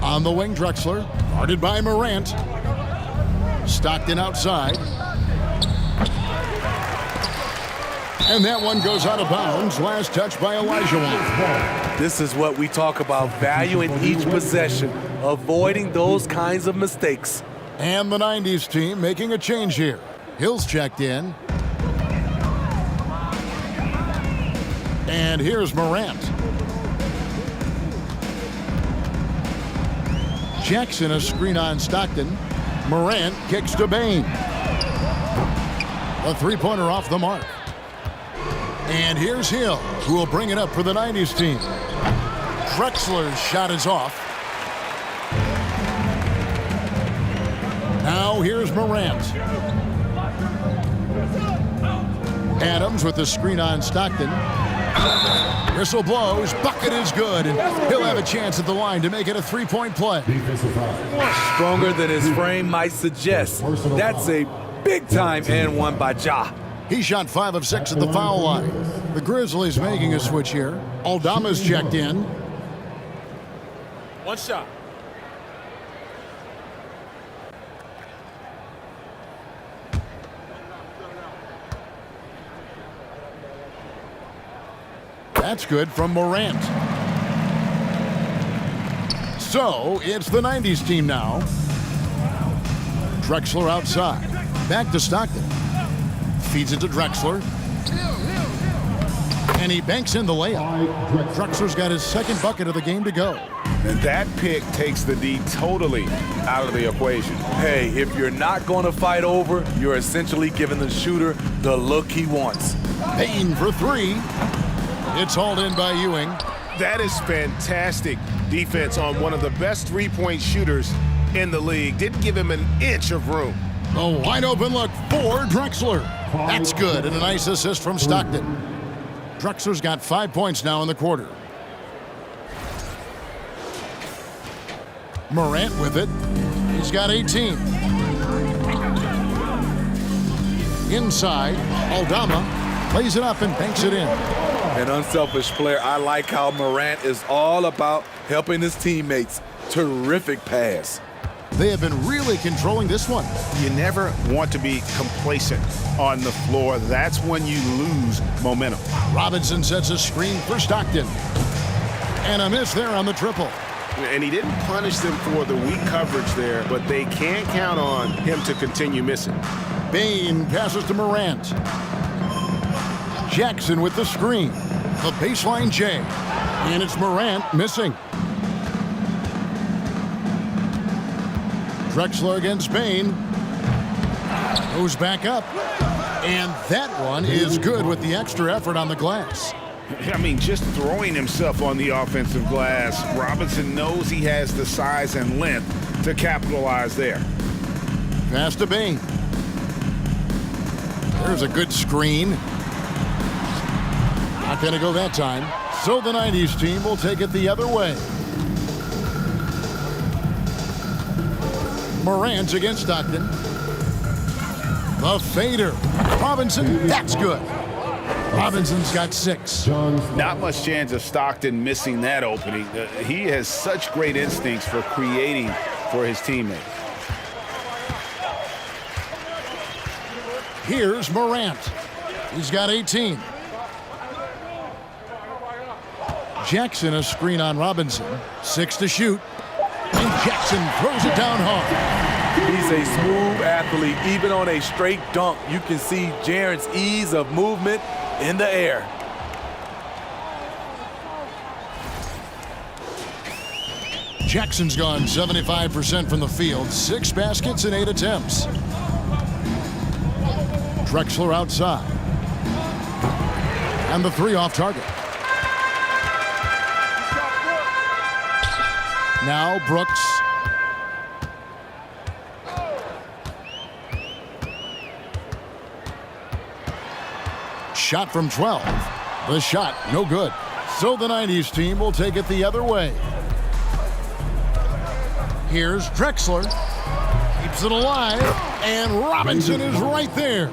On the wing, Drexler, guarded by Morant. Stockton outside. And that one goes out of bounds. Last touch by Olajuwon. This is what we talk about, valuing each possession, avoiding those kinds of mistakes. And the 90s team making a change here. Hill's checked in. And here's Morant. Jackson a screen on Stockton. Morant kicks to Bain. A three-pointer off the mark. And here's Hill, who will bring it up for the 90s team. Drexler's shot is off. Now here's Morant. Adams with the screen on Stockton. Whistle blows, bucket is good, and he'll have a chance at the line to make it a three-point play. Stronger than his frame might suggest. That's a big-time and one by Ja. He shot 5 of 6 at the foul line. The Grizzlies making a switch here. Aldama's checked in. One shot. That's good from Morant. So it's the 90s team now. Drexler outside. Back to Stockton. Feeds it to Drexler. And he banks in the layup. Drexler's got his second bucket of the game to go. And that pick takes the D totally out of the equation. Hey, if you're not going to fight over, you're essentially giving the shooter the look he wants. Bain for 3. It's hauled in by Ewing. That is fantastic defense on one of the best three-point shooters in the league. Didn't give him an inch of room. A wide open look for Drexler. That's good, and a nice assist from Stockton. Drexler's got 5 points now in the quarter. Morant with it. He's got 18. Inside, Aldama plays it up and banks it in. An unselfish player. I like how Morant is all about helping his teammates. Terrific pass. They have been really controlling this one. You never want to be complacent on the floor. That's when you lose momentum. Robinson sets a screen for Stockton. And a miss there on the triple. And he didn't punish them for the weak coverage there, but they can't count on him to continue missing. Bane passes to Morant. Jackson with the screen. The baseline J. And it's Morant missing. Drexler against Bane. Goes back up. And that one is good with the extra effort on the glass. I mean, just throwing himself on the offensive glass, Robinson knows he has the size and length to capitalize there. Pass to Bane. There's a good screen. Not going to go that time. So the 90s team will take it the other way. Morant against Stockton. The fader. Robinson, that's good. Robinson's got 6. Not much chance of Stockton missing that opening. He has such great instincts for creating for his teammates. Here's Morant. He's got 18. Jackson a screen on Robinson. 6 to shoot. And Jackson throws it down hard. He's a smooth athlete. Even on a straight dunk, you can see Jaren's ease of movement in the air. Jackson's gone 75% from the field. 6 baskets and 8 attempts. Drexler outside. And the 3 off target. Now Brooks. Shot from 12. The shot, no good. So the 90s team will take it the other way. Here's Drexler. Keeps it alive. And Robinson is right there.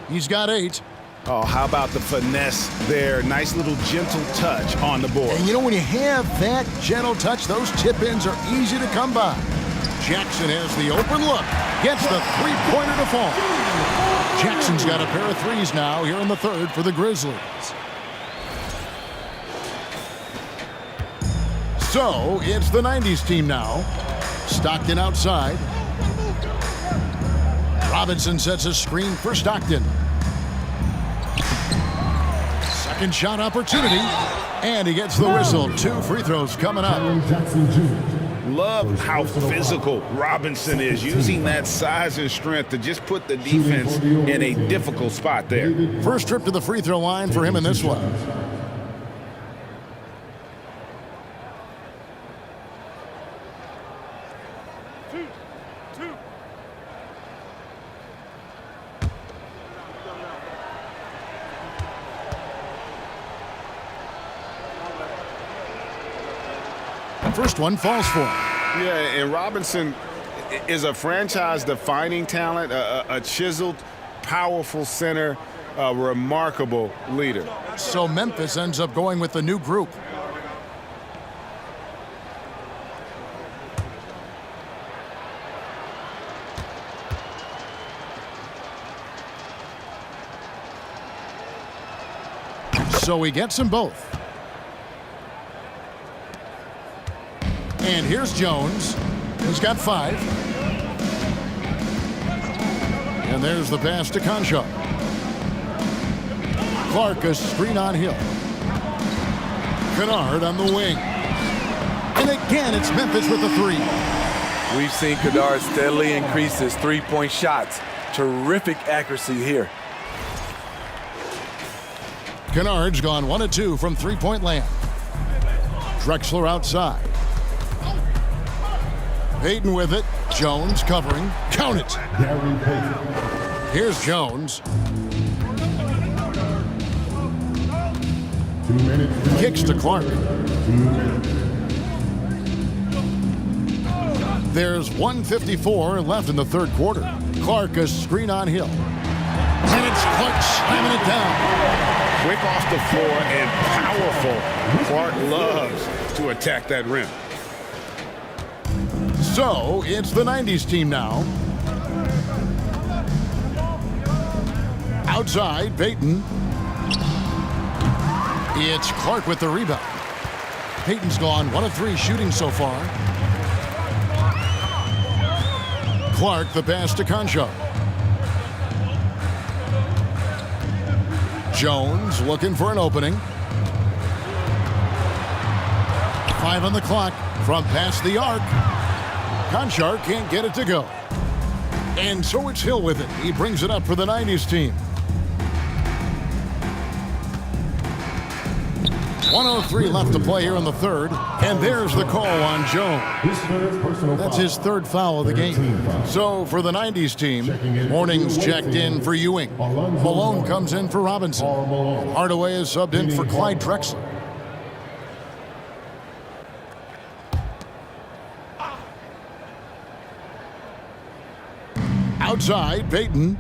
He's got 8. Oh, how about the finesse there? Nice little gentle touch on the board. And you know, when you have that gentle touch, those tip-ins are easy to come by. Jackson has the open look. Gets the three-pointer to fall. Jackson's got a pair of 3s now here in the 3rd for the Grizzlies. So it's the 90s team now. Stockton outside. Robinson sets a screen for Stockton. Second shot opportunity. And he gets the whistle. 2 free throws coming up. Love how physical Robinson is, using that size and strength to just put the defense in a difficult spot there. First trip to the free throw line for him in this one. First one falls for him. Yeah, and Robinson is a franchise-defining talent, a chiseled, powerful center, a remarkable leader. So Memphis ends up going with the new group. So he gets them both. And here's Jones. He's got 5. And there's the pass to Concho. Clark a screen on Hill. Kennard on the wing. And again, it's Memphis with the 3. We've seen Kennard steadily increase his three-point shots. Terrific accuracy here. Kennard's gone 1 of 2 from three-point land. Drexler outside. Payton with it. Jones covering. Count it. Here's Jones. 2 minutes. Kicks to Clark. 2 minutes. There's 1:54 left in the third quarter. Clark a screen on Hill. And it's Clark slamming it down. Quick off the floor and powerful. Clark loves to attack that rim. So it's the 90s team now. Outside, Payton. It's Clark with the rebound. Payton's gone 1 of 3 shooting so far. Clark the pass to Concho. Jones looking for an opening. 5 on the clock from past the arc. Conchar can't get it to go. And so it's Hill with it. He brings it up for the 90s team. 1:03 left to play here in the third. And there's the call on Jones. That's his third foul of the game. So for the 90s team, Morning's checked in for Ewing. Malone comes in for Robinson. Hardaway is subbed in for Clyde Drexler. Outside, Payton.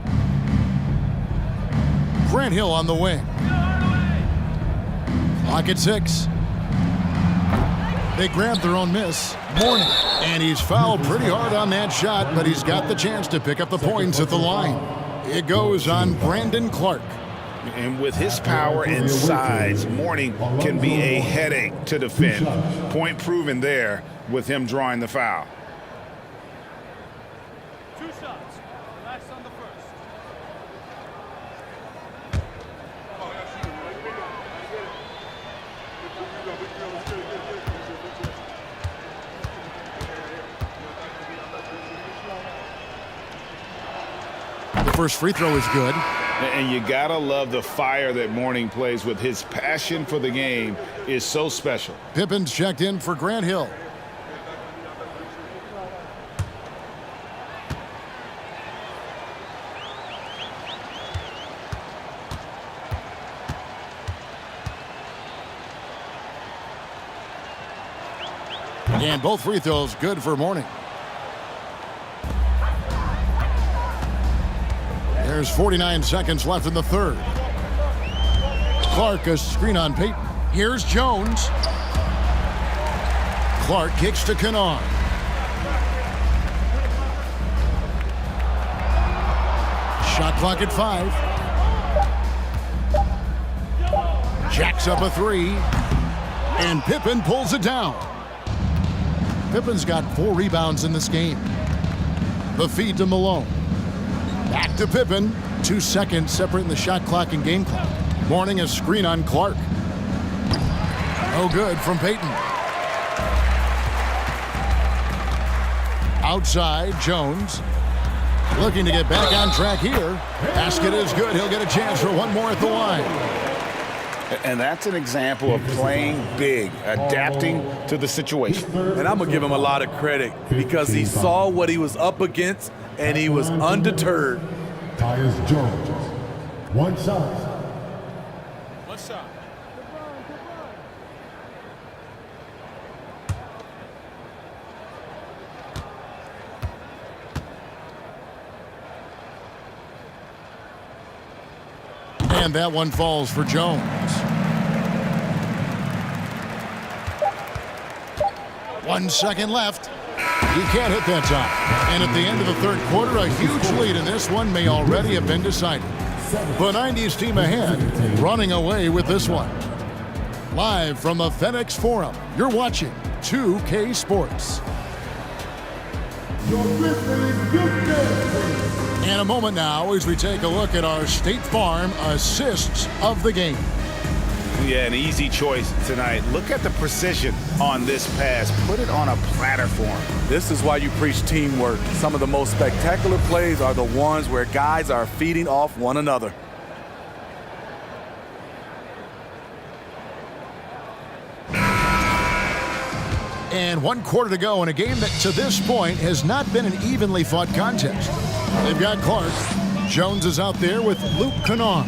Grant Hill on the wing. Clock at 6. They grab their own miss. Morning. And he's fouled pretty hard on that shot, but he's got the chance to pick up the points at the line. It goes on Brandon Clark. And with his power and size, Morning can be a headache to defend. Point proven there with him drawing the foul. 2 shots. Relax on the first. The first free throw is good. And you gotta love the fire that Morning plays with. His passion for the game is so special. Pippen's checked in for Grant Hill. And both free throws good for Morning. There's 49 seconds left in the third. Clark a screen on Payton. Here's Jones. Clark kicks to Kennard. Shot clock at 5. Jacks up a 3. And Pippen pulls it down. Pippen's got 4 rebounds in this game. The feed to Malone. Back to Pippen. 2 seconds separating the shot clock and game clock. Morning a screen on Clark. No good from Payton. Outside, Jones. Looking to get back on track here. Basket is good. He'll get a chance for one more at the line. And that's an example of playing big, adapting to the situation. And I'm going to give him a lot of credit because he saw what he was up against and he was undeterred. Tyus Jones. 1 shot. 1 shot. And that one falls for Jones. One second left. He can't hit that time. And at the end of the third quarter, a huge lead in this one may already have been decided. The 90s team ahead, running away with this one. Live from the FedEx Forum, you're watching 2K Sports. And a moment now as we take a look at our State Farm assists of the game. Yeah, an easy choice tonight. Look at the precision on this pass. Put it on a platter for him. This is why you preach teamwork. Some of the most spectacular plays are the ones where guys are feeding off one another. And 1 quarter to go in a game that to this point has not been an evenly fought contest. They've got Clark. Jones is out there with Luke Kennard.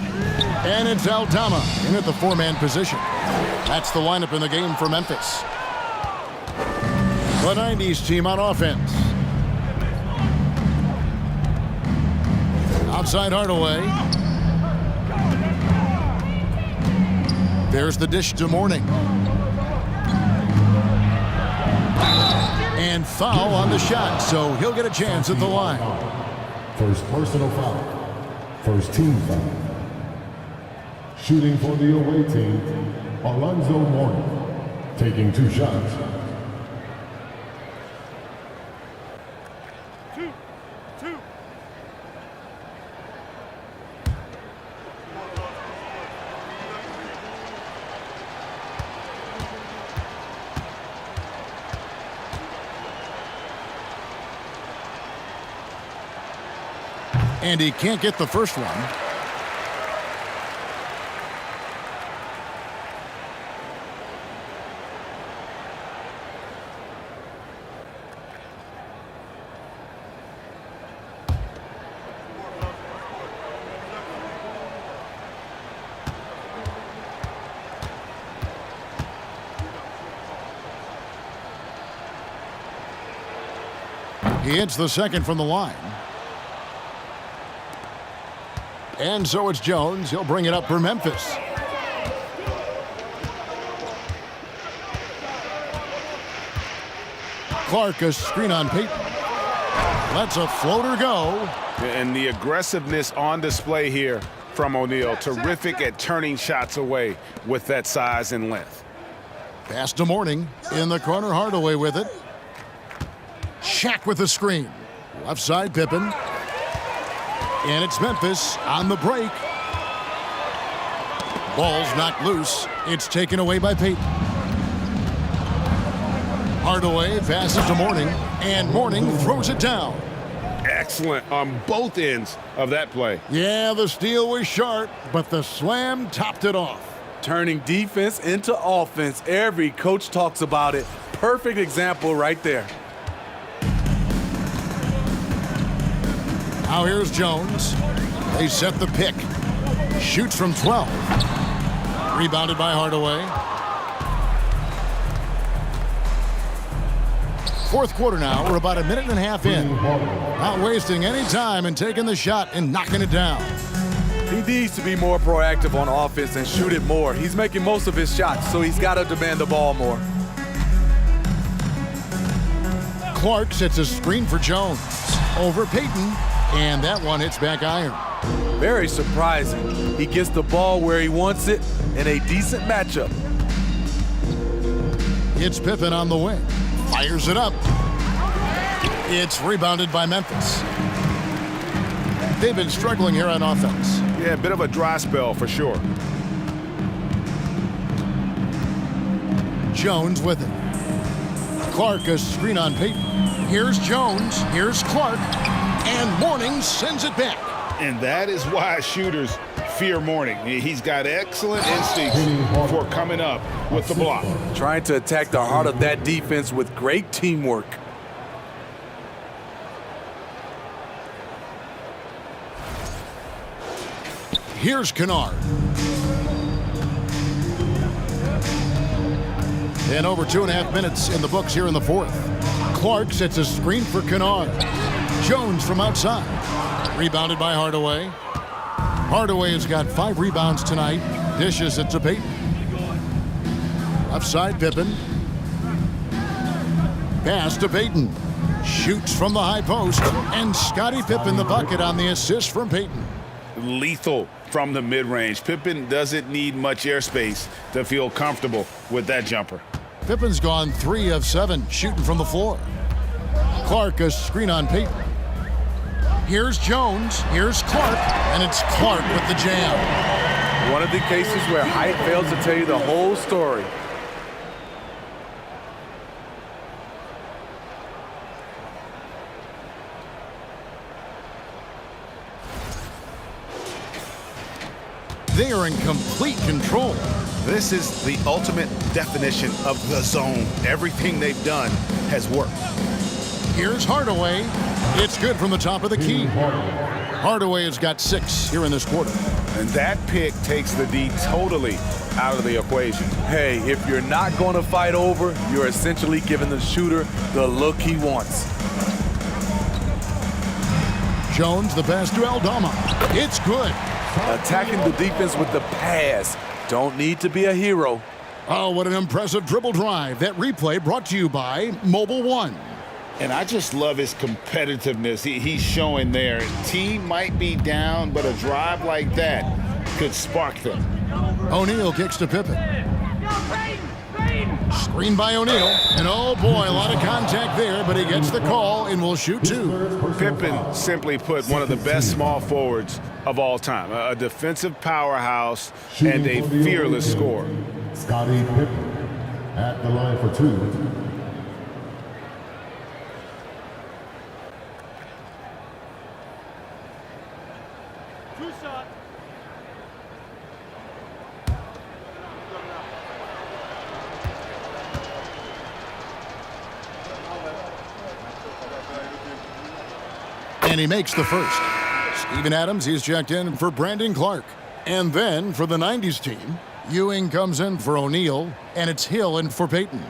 And it's Aldama in at the 4-man position. That's the lineup in the game for Memphis. The 90s team on offense. Outside Hardaway. There's the dish to Mourning. And foul on the shot, so he'll get a chance at the line. First personal foul. First team foul. Shooting for the away team, Alonzo Mourning. Taking 2 shots. Two. And he can't get the first one. He hits the second from the line. And so it's Jones. He'll bring it up for Memphis. Clark, a screen on Payton. Lets a floater go. And the aggressiveness on display here from O'Neal. Terrific at turning shots away with that size and length. Pass to Mourning. In the corner, Hardaway with it. Shaq with the screen. Left side, Pippen. And it's Memphis on the break. Ball's knocked loose. It's taken away by Payton. Hardaway passes to Mourning, and Mourning throws it down. Excellent on both ends of that play. Yeah, the steal was sharp, but the slam topped it off. Turning defense into offense. Every coach talks about it. Perfect example right there. Now here's Jones. They set the pick. Shoots from 12. Rebounded by Hardaway. Fourth quarter now. We're about a minute and a half in. Not wasting any time and taking the shot and knocking it down. He needs to be more proactive on offense and shoot it more. He's making most of his shots, so he's got to demand the ball more. Clark sets a screen for Jones. Over Payton. And that one hits back iron. Very surprising. He gets the ball where he wants it in a decent matchup. It's Pippen on the wing. Fires it up. It's rebounded by Memphis. They've been struggling here on offense. Yeah, a bit of a dry spell for sure. Jones with it. Clark, a screen on Payton. Here's Jones. Here's Clark. And Mourning sends it back. And that is why shooters fear Mourning. He's got excellent instincts for coming up with the block. Trying to attack the heart of that defense with great teamwork. Here's Kennard. And over 2.5 minutes in the books here in the fourth. Clark sets a screen for Kennard. Jones from outside. Rebounded by Hardaway. Hardaway has got 5 rebounds tonight. Dishes it to Payton. Left side, Pippen. Pass to Payton. Shoots from the high post. And Scottie Pippen the bucket on the assist from Payton. Lethal from the mid-range. Pippen doesn't need much airspace to feel comfortable with that jumper. Pippen's gone 3 of 7 shooting from the floor. Clark, a screen on Payton. Here's Jones, here's Clark, and it's Clark with the jam. One of the cases where height fails to tell you the whole story. They are in complete control. This is the ultimate definition of the zone. Everything they've done has worked. Here's Hardaway. It's good from the top of the key. Hardaway has got 6 here in this quarter. And that pick takes the D totally out of the equation. Hey, if you're not going to fight over, you're essentially giving the shooter the look he wants. Jones, the pass to Aldama. It's good. Attacking the defense with the pass. Don't need to be a hero. Oh, what an impressive dribble drive. That replay brought to you by Mobile One. And I just love his competitiveness he's showing there. Team might be down, but a drive like that could spark them. O'Neal kicks to Pippen. Screen by O'Neal. And oh boy, a lot of contact there, but he gets the call and will shoot 2. Pippen, simply put, one of the best small forwards of all time. A defensive powerhouse and a fearless scorer. Scottie Pippen at the line for 2. And he makes the first. Steven Adams, he's checked in for Brandon Clark. And then for the 90s team, Ewing comes in for O'Neal, and it's Hill in for Payton.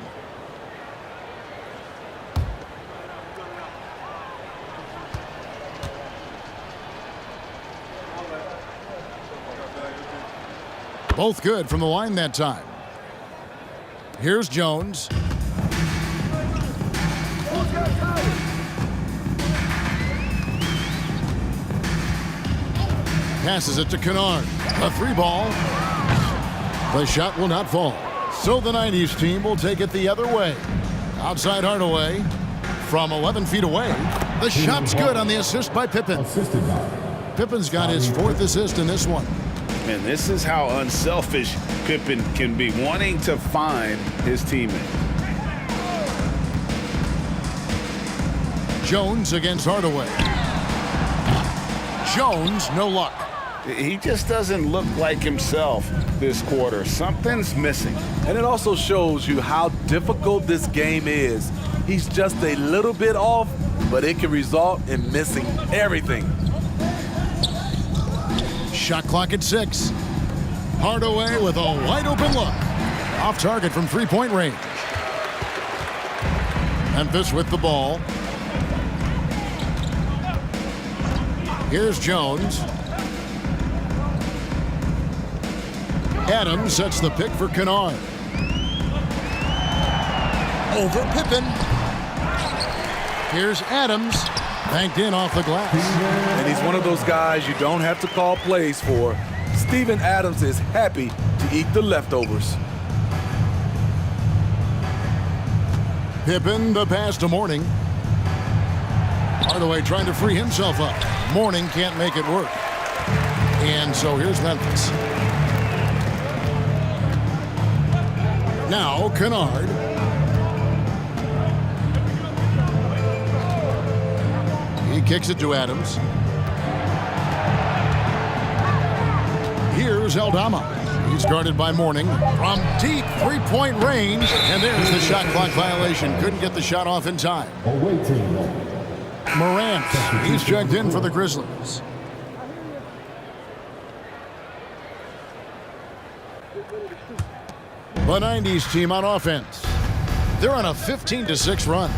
Both good from the line that time. Here's Jones. Passes it to Kennard. A 3-ball. The shot will not fall. So the 90s team will take it the other way. Outside Hardaway from 11 feet away. The shot's good on the assist by Pippen. Pippen's got his 4th assist in this one. And this is how unselfish Pippen can be, wanting to find his teammate. Jones against Hardaway. Jones, no luck. He just doesn't look like himself this quarter. Something's missing. And it also shows you how difficult this game is. He's just a little bit off, but it can result in missing everything. Shot clock at 6. Hardaway with a wide open look. Off target from 3-point range. Memphis with the ball. Here's Jones. Adams sets the pick for Kennard. Over Pippen. Here's Adams. Banked in off the glass. And he's one of those guys you don't have to call plays for. Steven Adams is happy to eat the leftovers. Pippen, the pass to Mourning. Hardaway trying to free himself up. Mourning can't make it work. And so here's Memphis. Now Kennard. He kicks it to Adams. Here's Aldama. He's guarded by Mourning from deep 3-point range. And there's the shot clock violation. Couldn't get the shot off in time. Morant, he's checked in for the Grizzlies. The 90s team on offense. They're on a 15-6 run.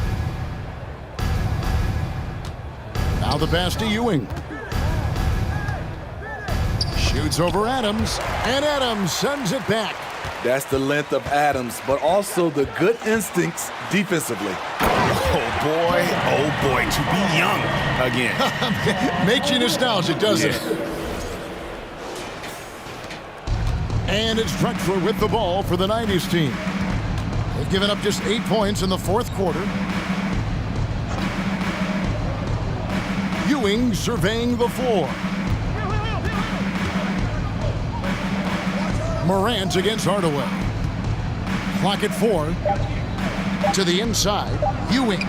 Now the pass to Ewing. Shoots over Adams, and Adams sends it back. That's the length of Adams, but also the good instincts defensively. Oh boy, to be young again. Makes you nostalgic, doesn't it? And it's Drexler with the ball for the 90s team. They've given up just 8 points in the 4th quarter. Ewing surveying the floor. Morant against Hardaway. Clock at 4. To the inside. Ewing.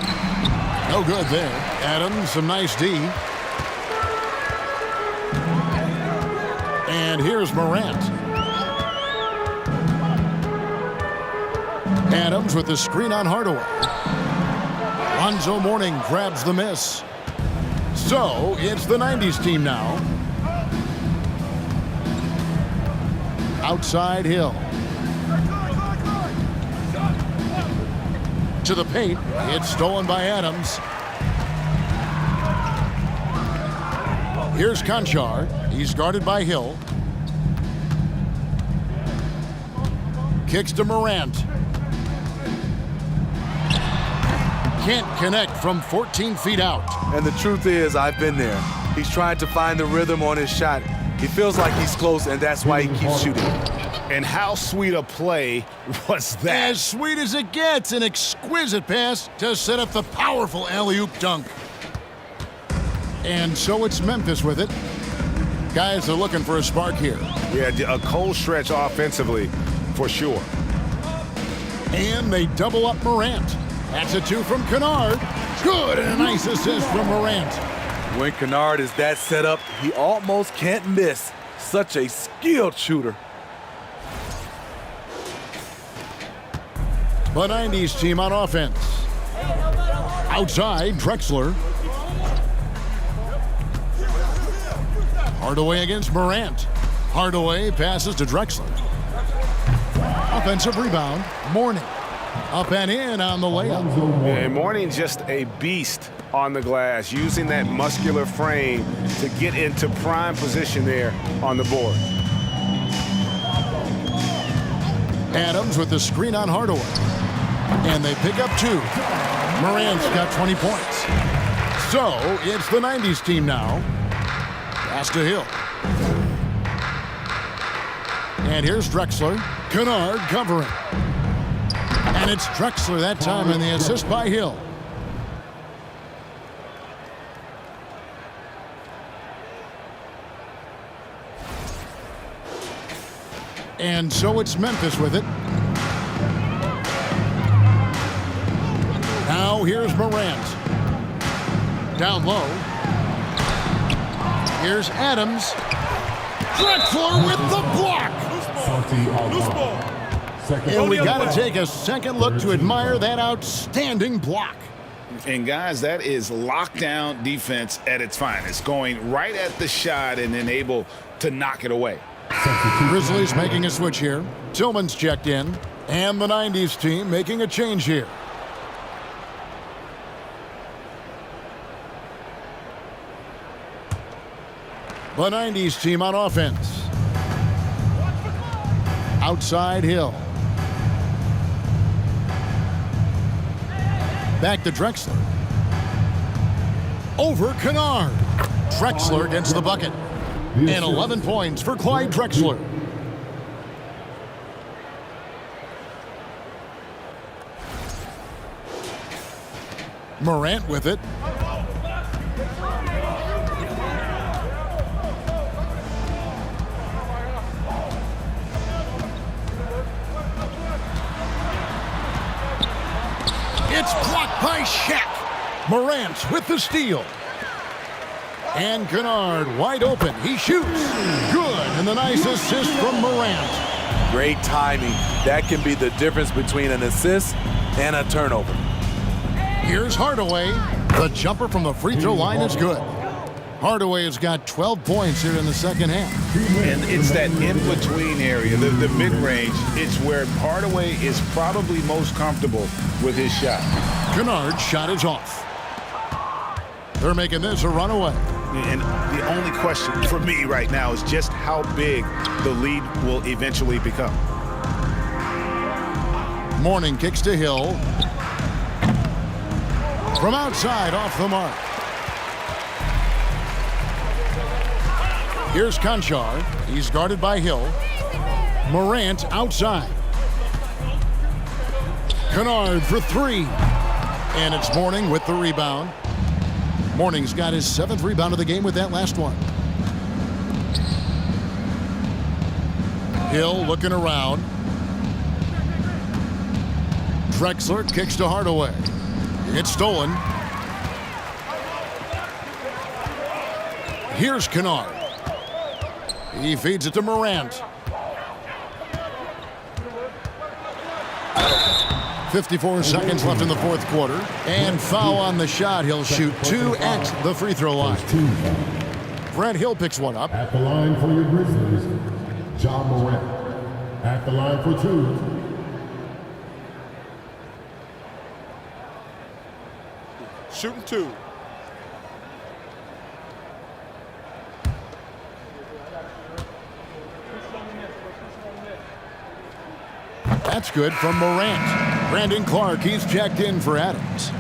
No good there. Adams, some nice D. And here's Morant. Adams with the screen on Hardaway. Lonzo Mourning grabs the miss. So it's the 90s team now. Outside Hill. To the paint. It's stolen by Adams. Here's Conchar. He's guarded by Hill. Kicks to Morant. Can't connect from 14 feet out. And the truth is, I've been there. He's trying to find the rhythm on his shot. He feels like he's close, and that's why he keeps shooting. And how sweet a play was that? As sweet as it gets, an exquisite pass to set up the powerful alley-oop dunk. And so it's Memphis with it. Guys are looking for a spark here. Yeah, a cold stretch offensively, for sure. And they double up Morant. That's a 2 from Kennard. Good, and a nice assist from Morant. When Kennard is that set up, he almost can't miss. Such a skilled shooter. The 90s team on offense. Outside, Drexler. Hardaway against Morant. Hardaway passes to Drexler. Offensive rebound, Mourning. Up and in on the layup. And Mourning just a beast on the glass, using that muscular frame to get into prime position there on the board. Adams with the screen on Hardaway. And they pick up 2. Morant's got 20 points. So it's the 90s team now. Pass to Hill. And here's Drexler. Kennard covering. And it's Drexler that time, and the assist by Hill. And so it's Memphis with it. Now here's Morant. Down low. Here's Adams. Drexler with the block. Loose ball. And we got to take a second look to admire that outstanding block. And guys, that is lockdown defense at its finest, going right at the shot and then able to knock it away. Grizzlies making a switch here. Tillman's checked in. And the 90s team making a change here. The 90s team on offense. Outside Hill. Back to Drexler. Over Kennard. Drexler gets the bucket. And 11 points for Clyde Drexler. Morant with it. It's blocked by Shaq. Morant with the steal. And Kennard wide open. He shoots. Good. And the nice assist from Morant. Great timing. That can be the difference between an assist and a turnover. Here's Hardaway. The jumper from the free throw line is good. Hardaway has got 12 points here in the second half. And it's that in-between area, the mid-range. It's where Hardaway is probably most comfortable with his shot. Kennard's shot is off. They're making this a runaway. And the only question for me right now is just how big the lead will eventually become. Mourning kicks to Hill. From outside, off the mark. Here's Conchar. He's guarded by Hill. Morant outside. Kennard for 3. And it's Mourning with the rebound. Mourning's got his 7th rebound of the game with that last one. Hill looking around. Drexler kicks to Hardaway. It's stolen. Here's Kennard. He feeds it to Morant. 54 seconds left in the fourth quarter. And foul on the shot. He'll shoot 2 at the free throw line. Brent Hill picks one up. At the line for your Grizzlies, John Morant. At the line for 2. Shooting 2. That's good from Morant. Brandon Clark, he's checked in for Adams.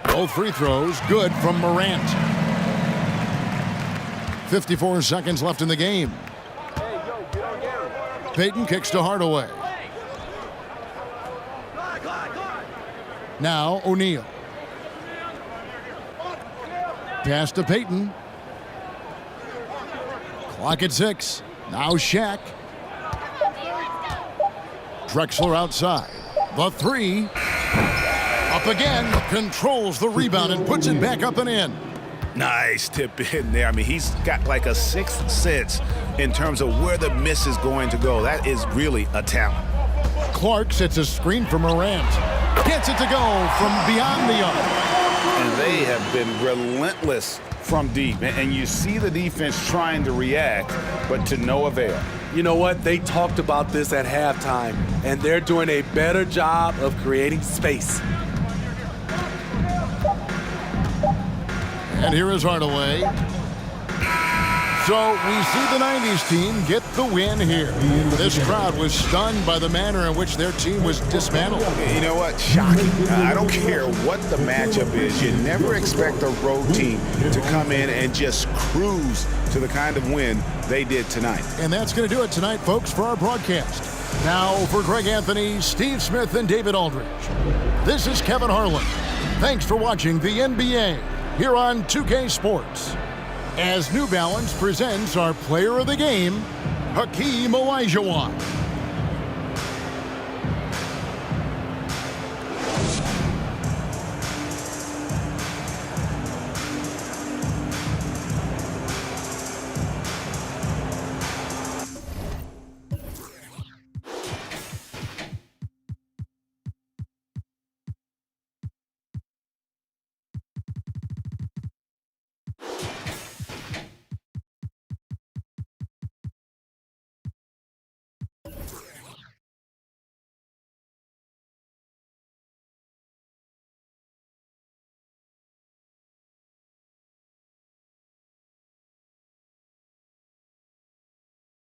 Both free throws good from Morant. 54 seconds left in the game. Payton kicks to Hardaway. Now O'Neal. Pass to Payton. Clock at 6. Now Shaq. Drexler outside. The 3. Up again. Controls the rebound and puts it back up and in. Nice tip in there. I mean, he's got like a sixth sense in terms of where the miss is going to go. That is really a talent. Clark sets a screen for Morant. Gets it to go from beyond the arc. And they have been relentless from deep. And you see the defense trying to react, but to no avail. You know what? They talked about this at halftime, and they're doing a better job of creating space. And here is Hardaway. So we see the 90s team get the win here. This crowd was stunned by the manner in which their team was dismantled. You know what? Shocking. I don't care what the matchup is. You never expect a road team to come in and just cruise to the kind of win they did tonight. And that's going to do it tonight, folks, for our broadcast. Now for Greg Anthony, Steve Smith, and David Aldridge, this is Kevin Harlan. Thanks for watching the NBA here on 2K Sports. As New Balance presents our player of the game, Hakeem Olajuwon.